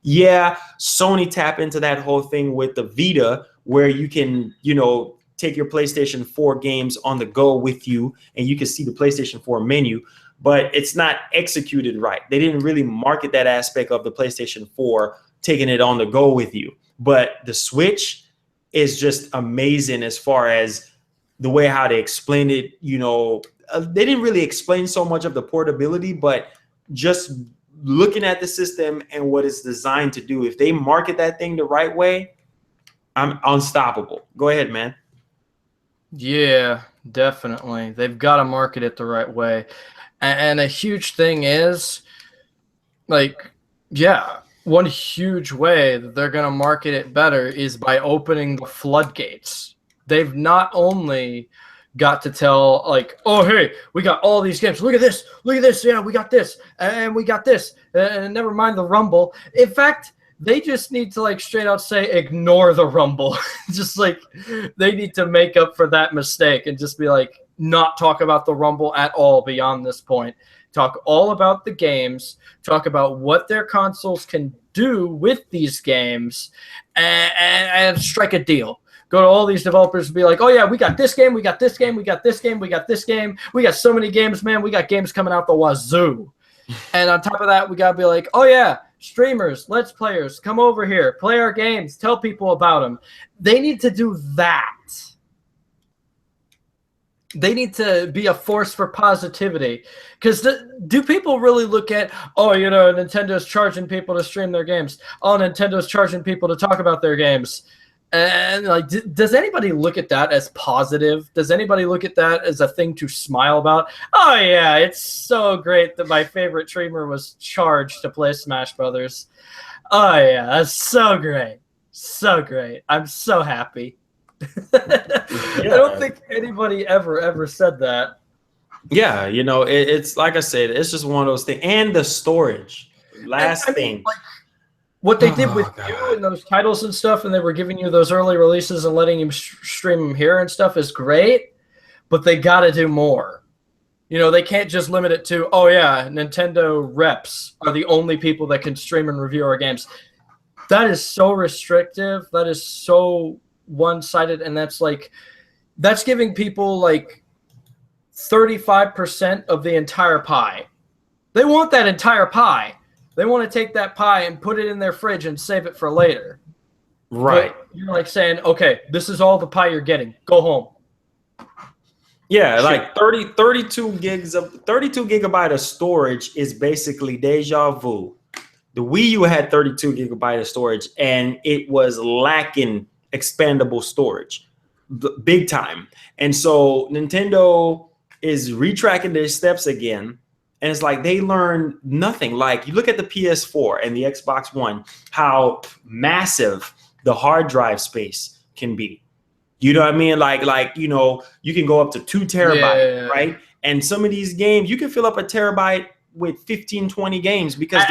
Yeah, Sony tap into that whole thing with the Vita, where you can, take your PlayStation 4 games on the go with you, and you can see the PlayStation 4 menu, but it's not executed right. They didn't really market that aspect of the PlayStation 4, taking it on the go with you. But the Switch is just amazing as far as the way how they explain it. They didn't really explain so much of the portability, but just looking at the system and what it's designed to do, if they market that thing the right way, I'm unstoppable. Go ahead, man. Yeah, definitely. They've got to market it the right way. And a huge thing is, one huge way that they're going to market it better is by opening the floodgates. They've not only got to tell, oh, hey, we got all these games. Look at this. Yeah, we got this. And we got this. And never mind the Rumble. In fact, they just need to straight out say, ignore the Rumble. Just they need to make up for that mistake and just be not talk about the Rumble at all beyond this point. Talk all about the games, talk about what their consoles can do with these games, and strike a deal. go to all these developers and be like, oh yeah, we got this game, we got this game, we got this game, we got this game, we got so many games, man, we got games coming out the wazoo. And on top of that, we gotta be like, oh yeah, streamers, let's players, come over here, play our games, tell people about them. They need to do that. They need to be a force for positivity. Because do people really look at, oh, you know, Nintendo's charging people to stream their games. Oh, Nintendo's charging people to talk about their games. And like, does anybody look at that as positive? Does anybody look at that as a thing to smile about? Oh yeah, it's so great that my favorite streamer was charged to play Smash Brothers. Oh yeah, that's so great. So great. I'm so happy. I don't think anybody ever said that. Yeah, you know, it's like I said, it's just one of those things. And the storage. Last thing. Like, what they did with you and those titles and stuff, and they were giving you those early releases and letting you stream them here and stuff is great, but they got to do more. You know, they can't just limit it to, oh yeah, Nintendo reps are the only people that can stream and review our games. That is so restrictive. That is so one-sided, and that's giving people like 35% of the entire pie. They want that entire pie. They want to take that pie and put it in their fridge and save it for later. Right. But you're like saying, okay, this is all the pie you're getting. Go home. Yeah, shit. Like 32 gigabyte of storage is basically deja vu. The Wii U had 32 gigabyte of storage, and it was lacking expandable storage, big time. And so Nintendo is retracking their steps again. And it's like they learned nothing. Like you look at the PS4 and the Xbox One, how massive the hard drive space can be. You know what I mean? Like you know, you can go up to 2 terabytes, right? And some of these games, you can fill up a terabyte with 15, 20 games because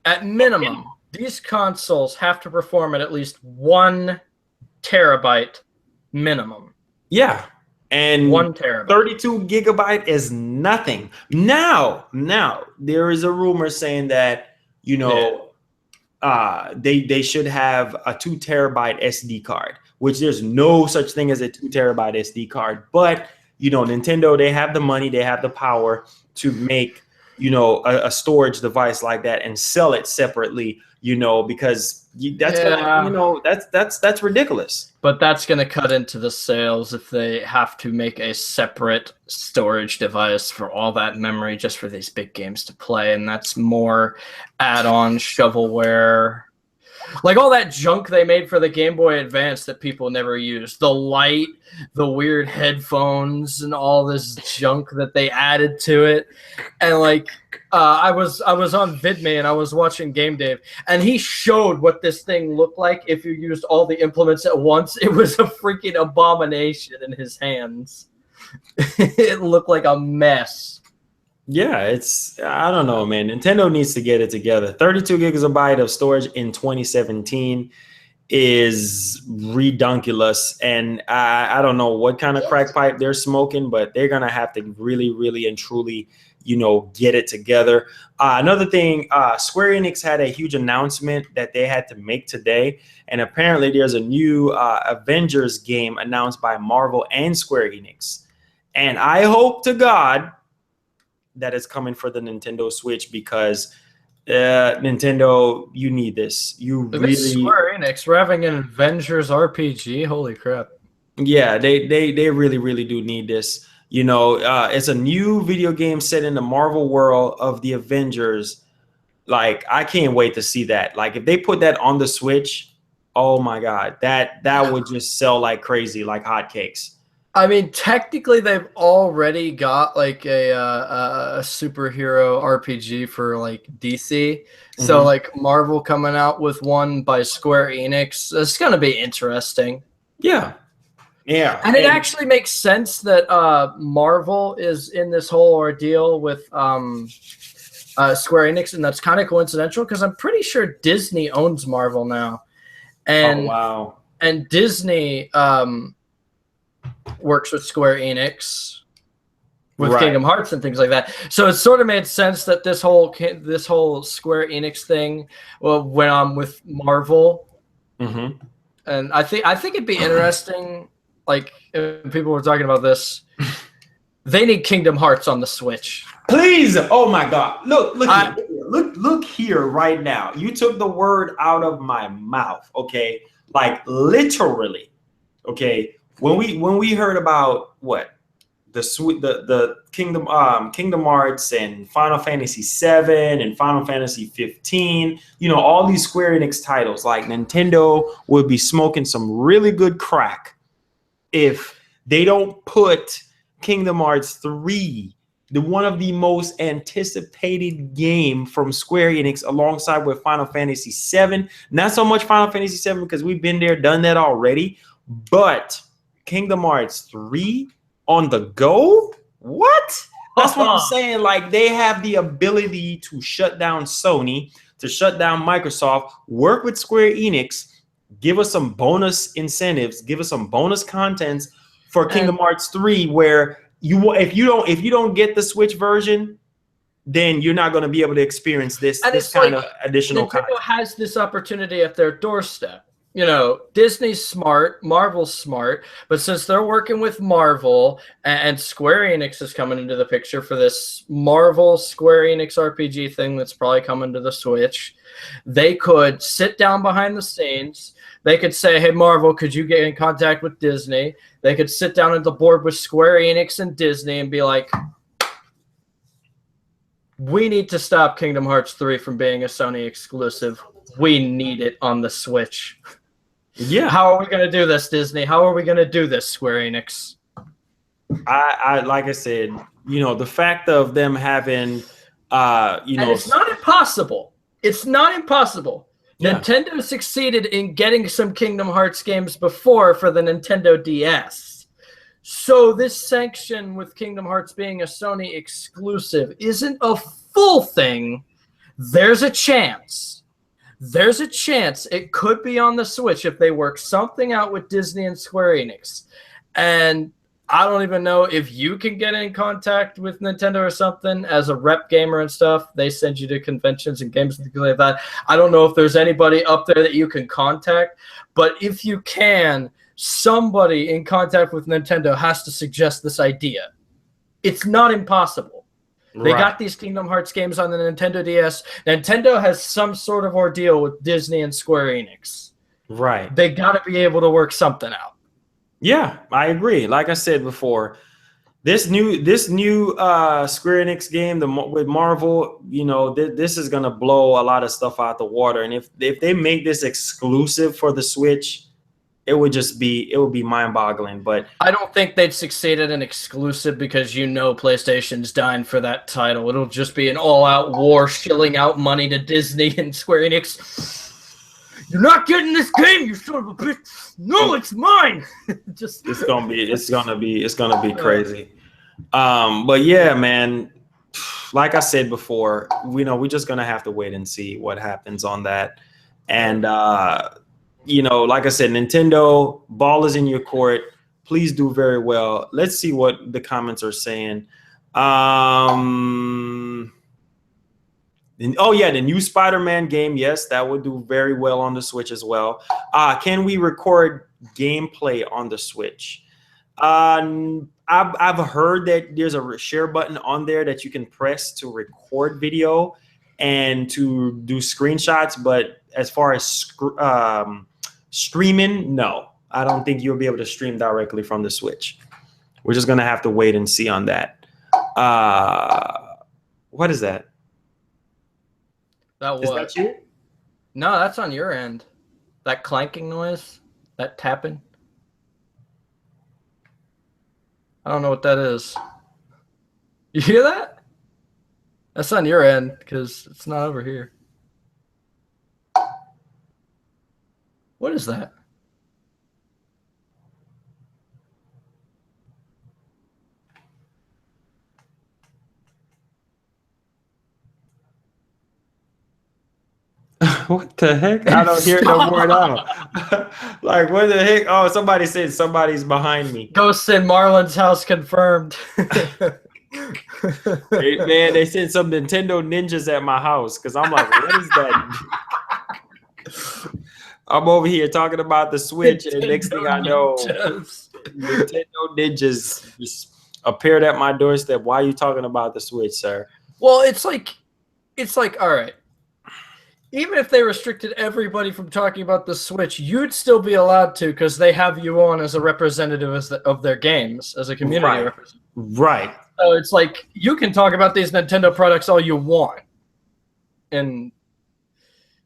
at minimum, these consoles have to perform at least 1 terabyte minimum. Yeah. And 1 terabyte. 32 gigabyte is nothing. Now there is a rumor saying that, you know, they should have a 2 terabyte SD card, which there's no such thing as a 2 terabyte SD card. But, you know, Nintendo, they have the money, they have the power to make, you know, a storage device like that and sell it separately, you know, because that's gonna, you know, that's ridiculous. But that's going to cut into the sales if they have to make a separate storage device for all that memory just for these big games to play. And that's more add-on shovelware. Like all that junk they made for the Game Boy Advance that people never used. The light, the weird headphones, and all this junk that they added to it. And like, I was on VidMe and I was watching Game Dave, and he showed what this thing looked like if you used all the implements at once. It was a freaking abomination in his hands. It looked like a mess. Yeah, I don't know, man. Nintendo needs to get it together. 32 gigabyte of storage in 2017 is redunculous. And I don't know what kind of crack pipe they're smoking, but they're going to have to really, really and truly, you know, get it together. Another thing, Square Enix had a huge announcement that they had to make today. And apparently there's a new Avengers game announced by Marvel and Square Enix. And I hope to God that is coming for the Nintendo Switch, because Nintendo, you need this. You really, Square Enix, we're having an Avengers RPG. Holy crap! Yeah, they really, really do need this. You know, it's a new video game set in the Marvel world of the Avengers. Like, I can't wait to see that. Like, if they put that on the Switch, oh my God, that would just sell like crazy, like hotcakes. I mean, technically, they've already got like a superhero RPG for like DC. So like Marvel coming out with one by Square Enix, it's going to be interesting. Yeah. Yeah. And it actually makes sense that Marvel is in this whole ordeal with Square Enix, and that's kind of coincidental because I'm pretty sure Disney owns Marvel now. And, oh, wow. And Disney works with Square Enix with Kingdom Hearts and things like that. So it sort of made sense that this whole Square Enix thing went on with Marvel. And I think it'd be interesting. Like if people were talking about this, they need Kingdom Hearts on the Switch. Please, oh my God! Look here right now. You took the word out of my mouth. Okay, like literally. Okay, when we heard about what the Kingdom Hearts and Final Fantasy 7 and Final Fantasy 15, all these Square Enix titles, like Nintendo would be smoking some really good crack if they don't put Kingdom Hearts 3, one of the most anticipated game from Square Enix, alongside with Final Fantasy 7. Not so much Final Fantasy 7 because we've been there, done that already, but Kingdom Hearts 3 on the go? What? That's what I'm saying. Like, they have the ability to shut down Sony, to shut down Microsoft, work with Square Enix, give us some bonus incentives, give us some bonus contents for Kingdom Hearts 3, where if you don't get the Switch version, then you're not going to be able to experience this kind of additional Nintendo content. has this opportunity at their doorstep. Disney's smart, Marvel's smart, but since they're working with Marvel and Square Enix is coming into the picture for this Marvel Square Enix RPG thing that's probably coming to the Switch, they could sit down behind the scenes. They could say, hey, Marvel, could you get in contact with Disney? They could sit down at the board with Square Enix and Disney and be like, we need to stop Kingdom Hearts 3 from being a Sony exclusive. We need it on the Switch. Yeah. How are we going to do this, Disney? How are we going to do this, Square Enix? I like I said, the fact of them having, and it's not impossible. It's not impossible. Yeah. Nintendo succeeded in getting some Kingdom Hearts games before for the Nintendo DS. So this sanction with Kingdom Hearts being a Sony exclusive isn't a full thing. There's a chance. There's a chance it could be on the Switch if they work something out with Disney and Square Enix. And I don't even know if you can get in contact with Nintendo or something as a rep gamer and stuff. They send you to conventions and games and things like that. I don't know if there's anybody up there that you can contact. But if you can, somebody in contact with Nintendo has to suggest this idea. It's not impossible. They got these Kingdom Hearts games on the Nintendo DS. Nintendo has some sort of ordeal with Disney and Square Enix. Right. They got to be able to work something out. Yeah, I agree. Like I said before, this new Square Enix game, with Marvel, this is gonna blow a lot of stuff out the water. And if they make this exclusive for the Switch, it would be mind-boggling. But I don't think they'd succeed at an exclusive because PlayStation's dying for that title. It'll just be an all-out war, shilling out money to Disney and Square Enix. You're not getting this game, you son of a bitch. No, it's mine. It's gonna be crazy. But yeah, man. Like I said before, we're just gonna have to wait and see what happens on that. And like I said, Nintendo, ball is in your court. Please do very well. Let's see what the comments are saying. The new Spider-Man game. Yes, that would do very well on the Switch as well. Can we record gameplay on the Switch? I've heard that there's a share button on there that you can press to record video and to do screenshots. But as far as streaming, no, I don't think you'll be able to stream directly from the Switch. We're just gonna have to wait and see on that. What is that? Is that you? No, that's on your end. That clanking noise, that tapping. I don't know what that is. You hear that? That's on your end because it's not over here. What is that? What the heck? I don't hear no more at all. Like, what the heck? Oh, somebody said somebody's behind me. Ghosts in Marlon's house confirmed. Hey, man, they sent some Nintendo ninjas at my house because I'm like, what is that? I'm over here talking about the Switch, and next thing I know, Ninjas. Nintendo ninjas just appeared at my doorstep. Why are you talking about the Switch, sir? Well, it's like, all right. Even if they restricted everybody from talking about the Switch, you'd still be allowed to because they have you on as a representative of their games, as a community representative. Right. So it's like you can talk about these Nintendo products all you want. And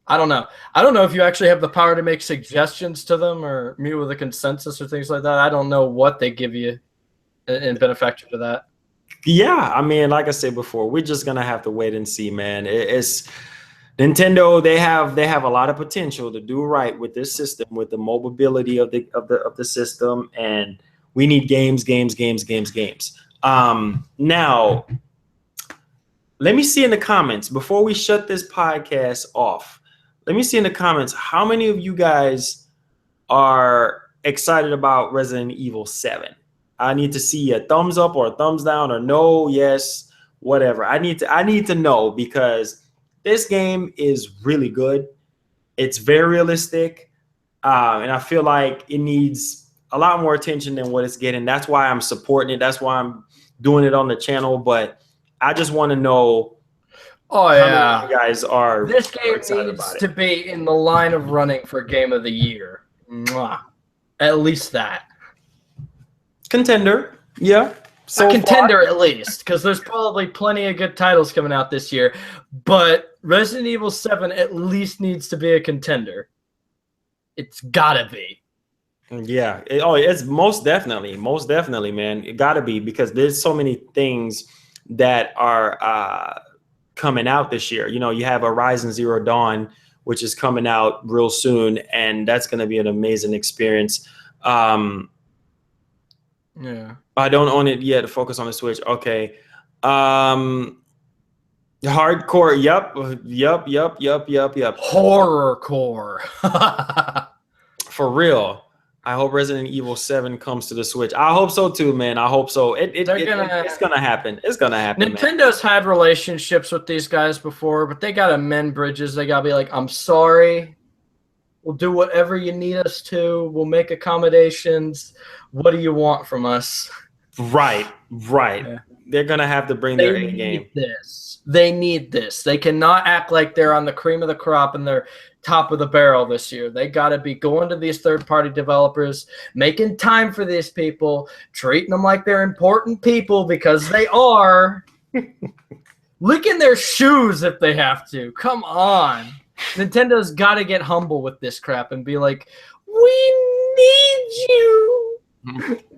I don't know. I don't know if you actually have the power to make suggestions to them or meet with a consensus or things like that. I don't know what they give you in benefactor to that. Yeah, I mean, like I said before, we're just gonna have to wait and see, man. It's Nintendo. They have a lot of potential to do right with this system, with the mobility of the system, and we need games. Now, let me see in the comments before we shut this podcast off. Let me see in the comments how many of you guys are excited about Resident Evil 7. I need to see a thumbs up or a thumbs down or no, yes, whatever. I need to know because this game is really good. It's very realistic, and I feel like it needs a lot more attention than what it's getting. That's why I'm supporting it. That's why I'm doing it on the channel. But I just want to know. Oh how yeah, many of you guys are. This game needs to be in the line of running for Game of the Year. Mwah. At least that. Contender, yeah. So a contender at least, because there's probably plenty of good titles coming out this year. But Resident Evil 7 at least needs to be a contender. It's gotta be. Yeah. It's most definitely, man. It gotta be because there's so many things that are coming out this year. You know, you have Horizon Zero Dawn, which is coming out real soon, and that's going to be an amazing experience. Yeah, I don't own it yet. Focus on the Switch. Okay. Hardcore. Yep. Horrorcore. For real. I hope Resident Evil 7 comes to the Switch. I hope so too, man. I hope so. It's gonna happen. It's gonna happen. Nintendo's had relationships with these guys before, but they gotta mend bridges. They gotta be like, I'm sorry. We'll do whatever you need us to. We'll make accommodations. What do you want from us? Right. Yeah. They're gonna have to bring their A game. They need this. They cannot act like they're on the cream of the crop and they're top of the barrel this year. They got to be going to these third-party developers, making time for these people, treating them like they're important people because they are. Licking their shoes if they have to. Come on. Nintendo's got to get humble with this crap and be like, we need you.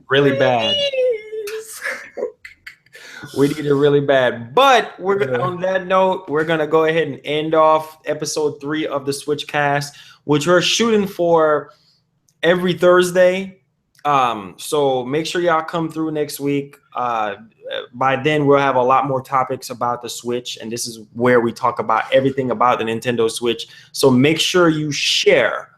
Really bad. We need it really bad. But on that note, we're going to go ahead and end off episode 3 of the Switch Cast, which we're shooting for every Thursday. So make sure y'all come through next week. By then, we'll have a lot more topics about the Switch, and this is where we talk about everything about the Nintendo Switch. So make sure you share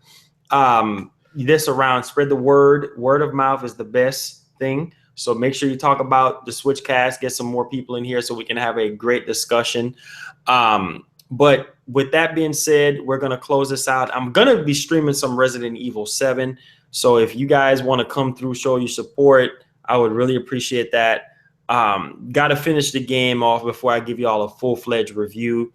this around. Spread the word. Word of mouth is the best thing. So make sure you talk about the Switch Cast, get some more people in here so we can have a great discussion. But with that being said, we're going to close this out. I'm going to be streaming some Resident Evil 7. So if you guys want to come through, show your support, I would really appreciate that. Got to finish the game off before I give you all a full-fledged review.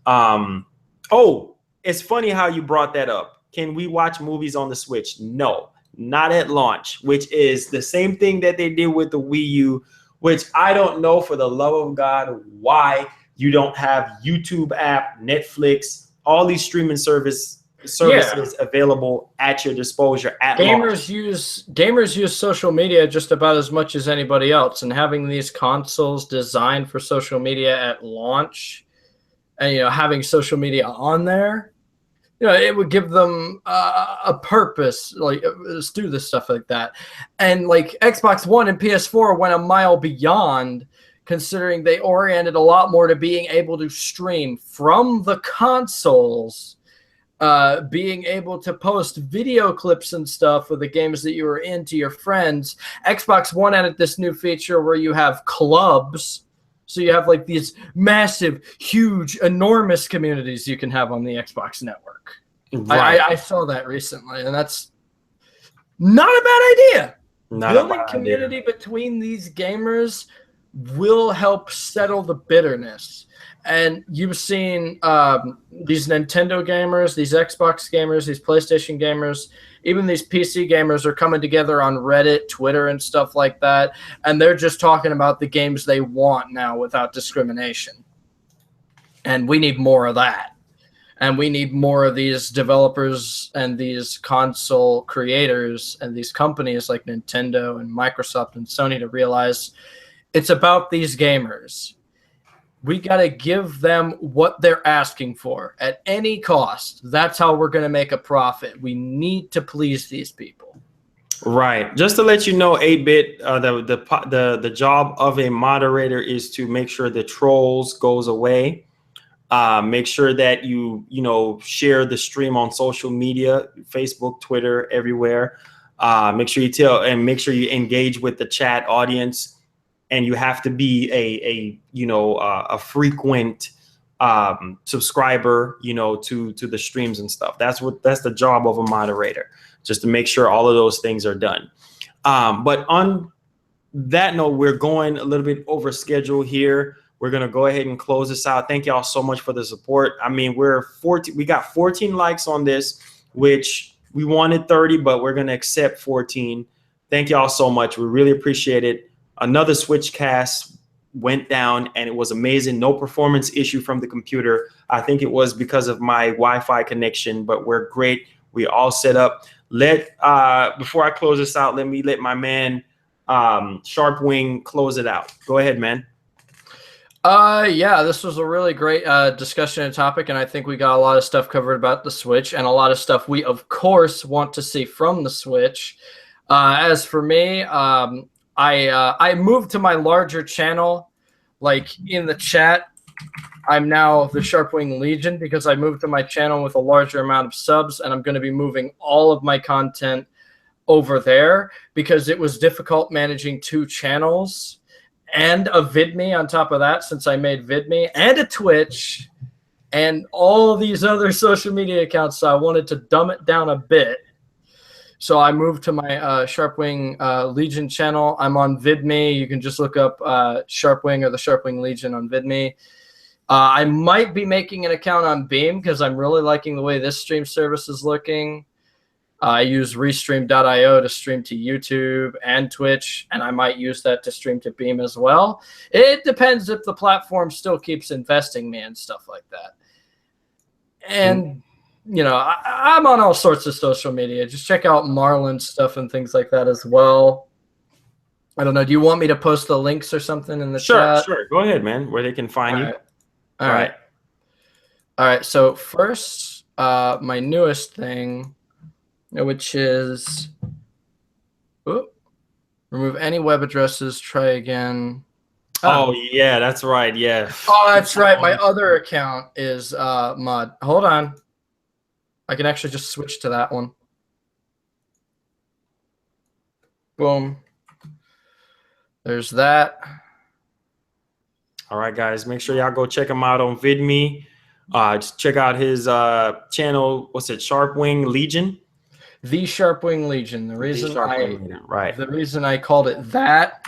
It's funny how you brought that up. Can we watch movies on the Switch? No. Not at launch, which is the same thing that they did with the Wii U, which I don't know for the love of God why you don't have YouTube app, Netflix, all these streaming services available at your disposal at launch. Gamers use social media just about as much as anybody else, and having these consoles designed for social media at launch, and having social media on there. It would give them a purpose, like let's do this stuff like that. And like Xbox One and PS4 went a mile beyond, considering they oriented a lot more to being able to stream from the consoles, being able to post video clips and stuff of the games that you were into your friends. Xbox One added this new feature where you have clubs. So you have like these massive, huge, enormous communities you can have on the Xbox network. Right. I saw that recently, and that's not a bad idea. Not a Building bad idea. community between these gamers will help settle the bitterness. And you've seen these Nintendo gamers, these Xbox gamers, these PlayStation gamers, even these PC gamers are coming together on Reddit, Twitter, and stuff like that. And they're just talking about the games they want now without discrimination. And we need more of that. And we need more of these developers and these console creators and these companies like Nintendo and Microsoft and Sony to realize it's about these gamers. We got to give them what they're asking for at any cost. That's how we're going to make a profit. We need to please these people. Right. Just to let you know, 8-bit, the job of a moderator is to make sure the trolls goes away. Make sure that you share the stream on social media, Facebook, Twitter, everywhere. Make sure you engage with the chat audience, and you have to be a frequent subscriber, to the streams and stuff. That's the job of a moderator, just to make sure all of those things are done. But on that note, we're going a little bit over schedule here. We're going to go ahead and close this out. Thank y'all so much for the support. I mean, we got 14 likes on this, which we wanted 30, but we're going to accept 14. Thank y'all so much. We really appreciate it. Another Switch cast went down, and it was amazing. No performance issue from the computer. I think it was because of my Wi-Fi connection, but we're great. We all set up. Before I close this out, let my man Sharpwing close it out. Go ahead, man. Yeah, this was a really great discussion and topic, and I think we got a lot of stuff covered about the Switch and a lot of stuff we, of course, want to see from the Switch. As for me, I moved to my larger channel. Like in the chat, I'm now the Sharpwing Legion because I moved to my channel with a larger amount of subs, and I'm going to be moving all of my content over there because it was difficult managing 2 channels and a VidMe on top of that, since I made VidMe and a Twitch and all these other social media accounts. So I wanted to dumb it down a bit. So I moved to my Sharpwing Legion channel. I'm on VidMe. You can just look up Sharpwing or the Sharpwing Legion on VidMe. I might be making an account on Beam because I'm really liking the way this stream service is looking. I use Restream.io to stream to YouTube and Twitch, and I might use that to stream to Beam as well. It depends if the platform still keeps investing me and stuff like that. And, I'm on all sorts of social media. Just check out Marlon's stuff and things like that as well. I don't know. Do you want me to post the links or something in the chat? Sure. Go ahead, man, where they can find you. All right. So first, my newest thing, which is remove any web addresses, try again. Oh, yeah, that's right. Yeah. Oh, that's right. My other account is mod. Hold on. I can actually just switch to that one. Boom. There's that. All right, guys, make sure y'all go check him out on VidMe. Just check out his channel. What's it? Sharpwing Legion. The Sharpwing Legion. The reason I called it that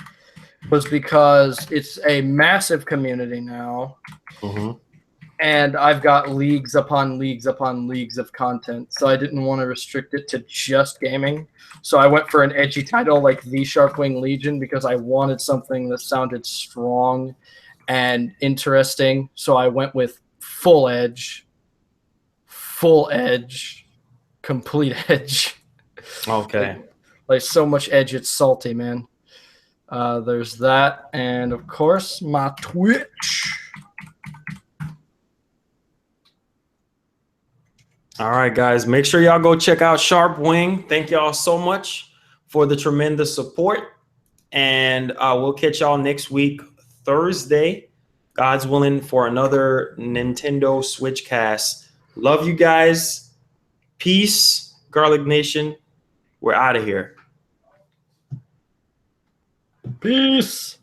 was because it's a massive community now, and I've got leagues upon leagues upon leagues of content. So I didn't want to restrict it to just gaming. So I went for an edgy title like The Sharpwing Legion because I wanted something that sounded strong and interesting. So I went with full edge, complete edge. Okay. Like so much edge, it's salty, man. There's that, and of course my Twitch. All right, guys, make sure y'all go check out Sharpwing. Thank y'all so much for the tremendous support, and we'll catch y'all next week, Thursday, God's willing, for another Nintendo Switch cast. Love you guys. Peace, Garlic Nation. We're out of here. Peace.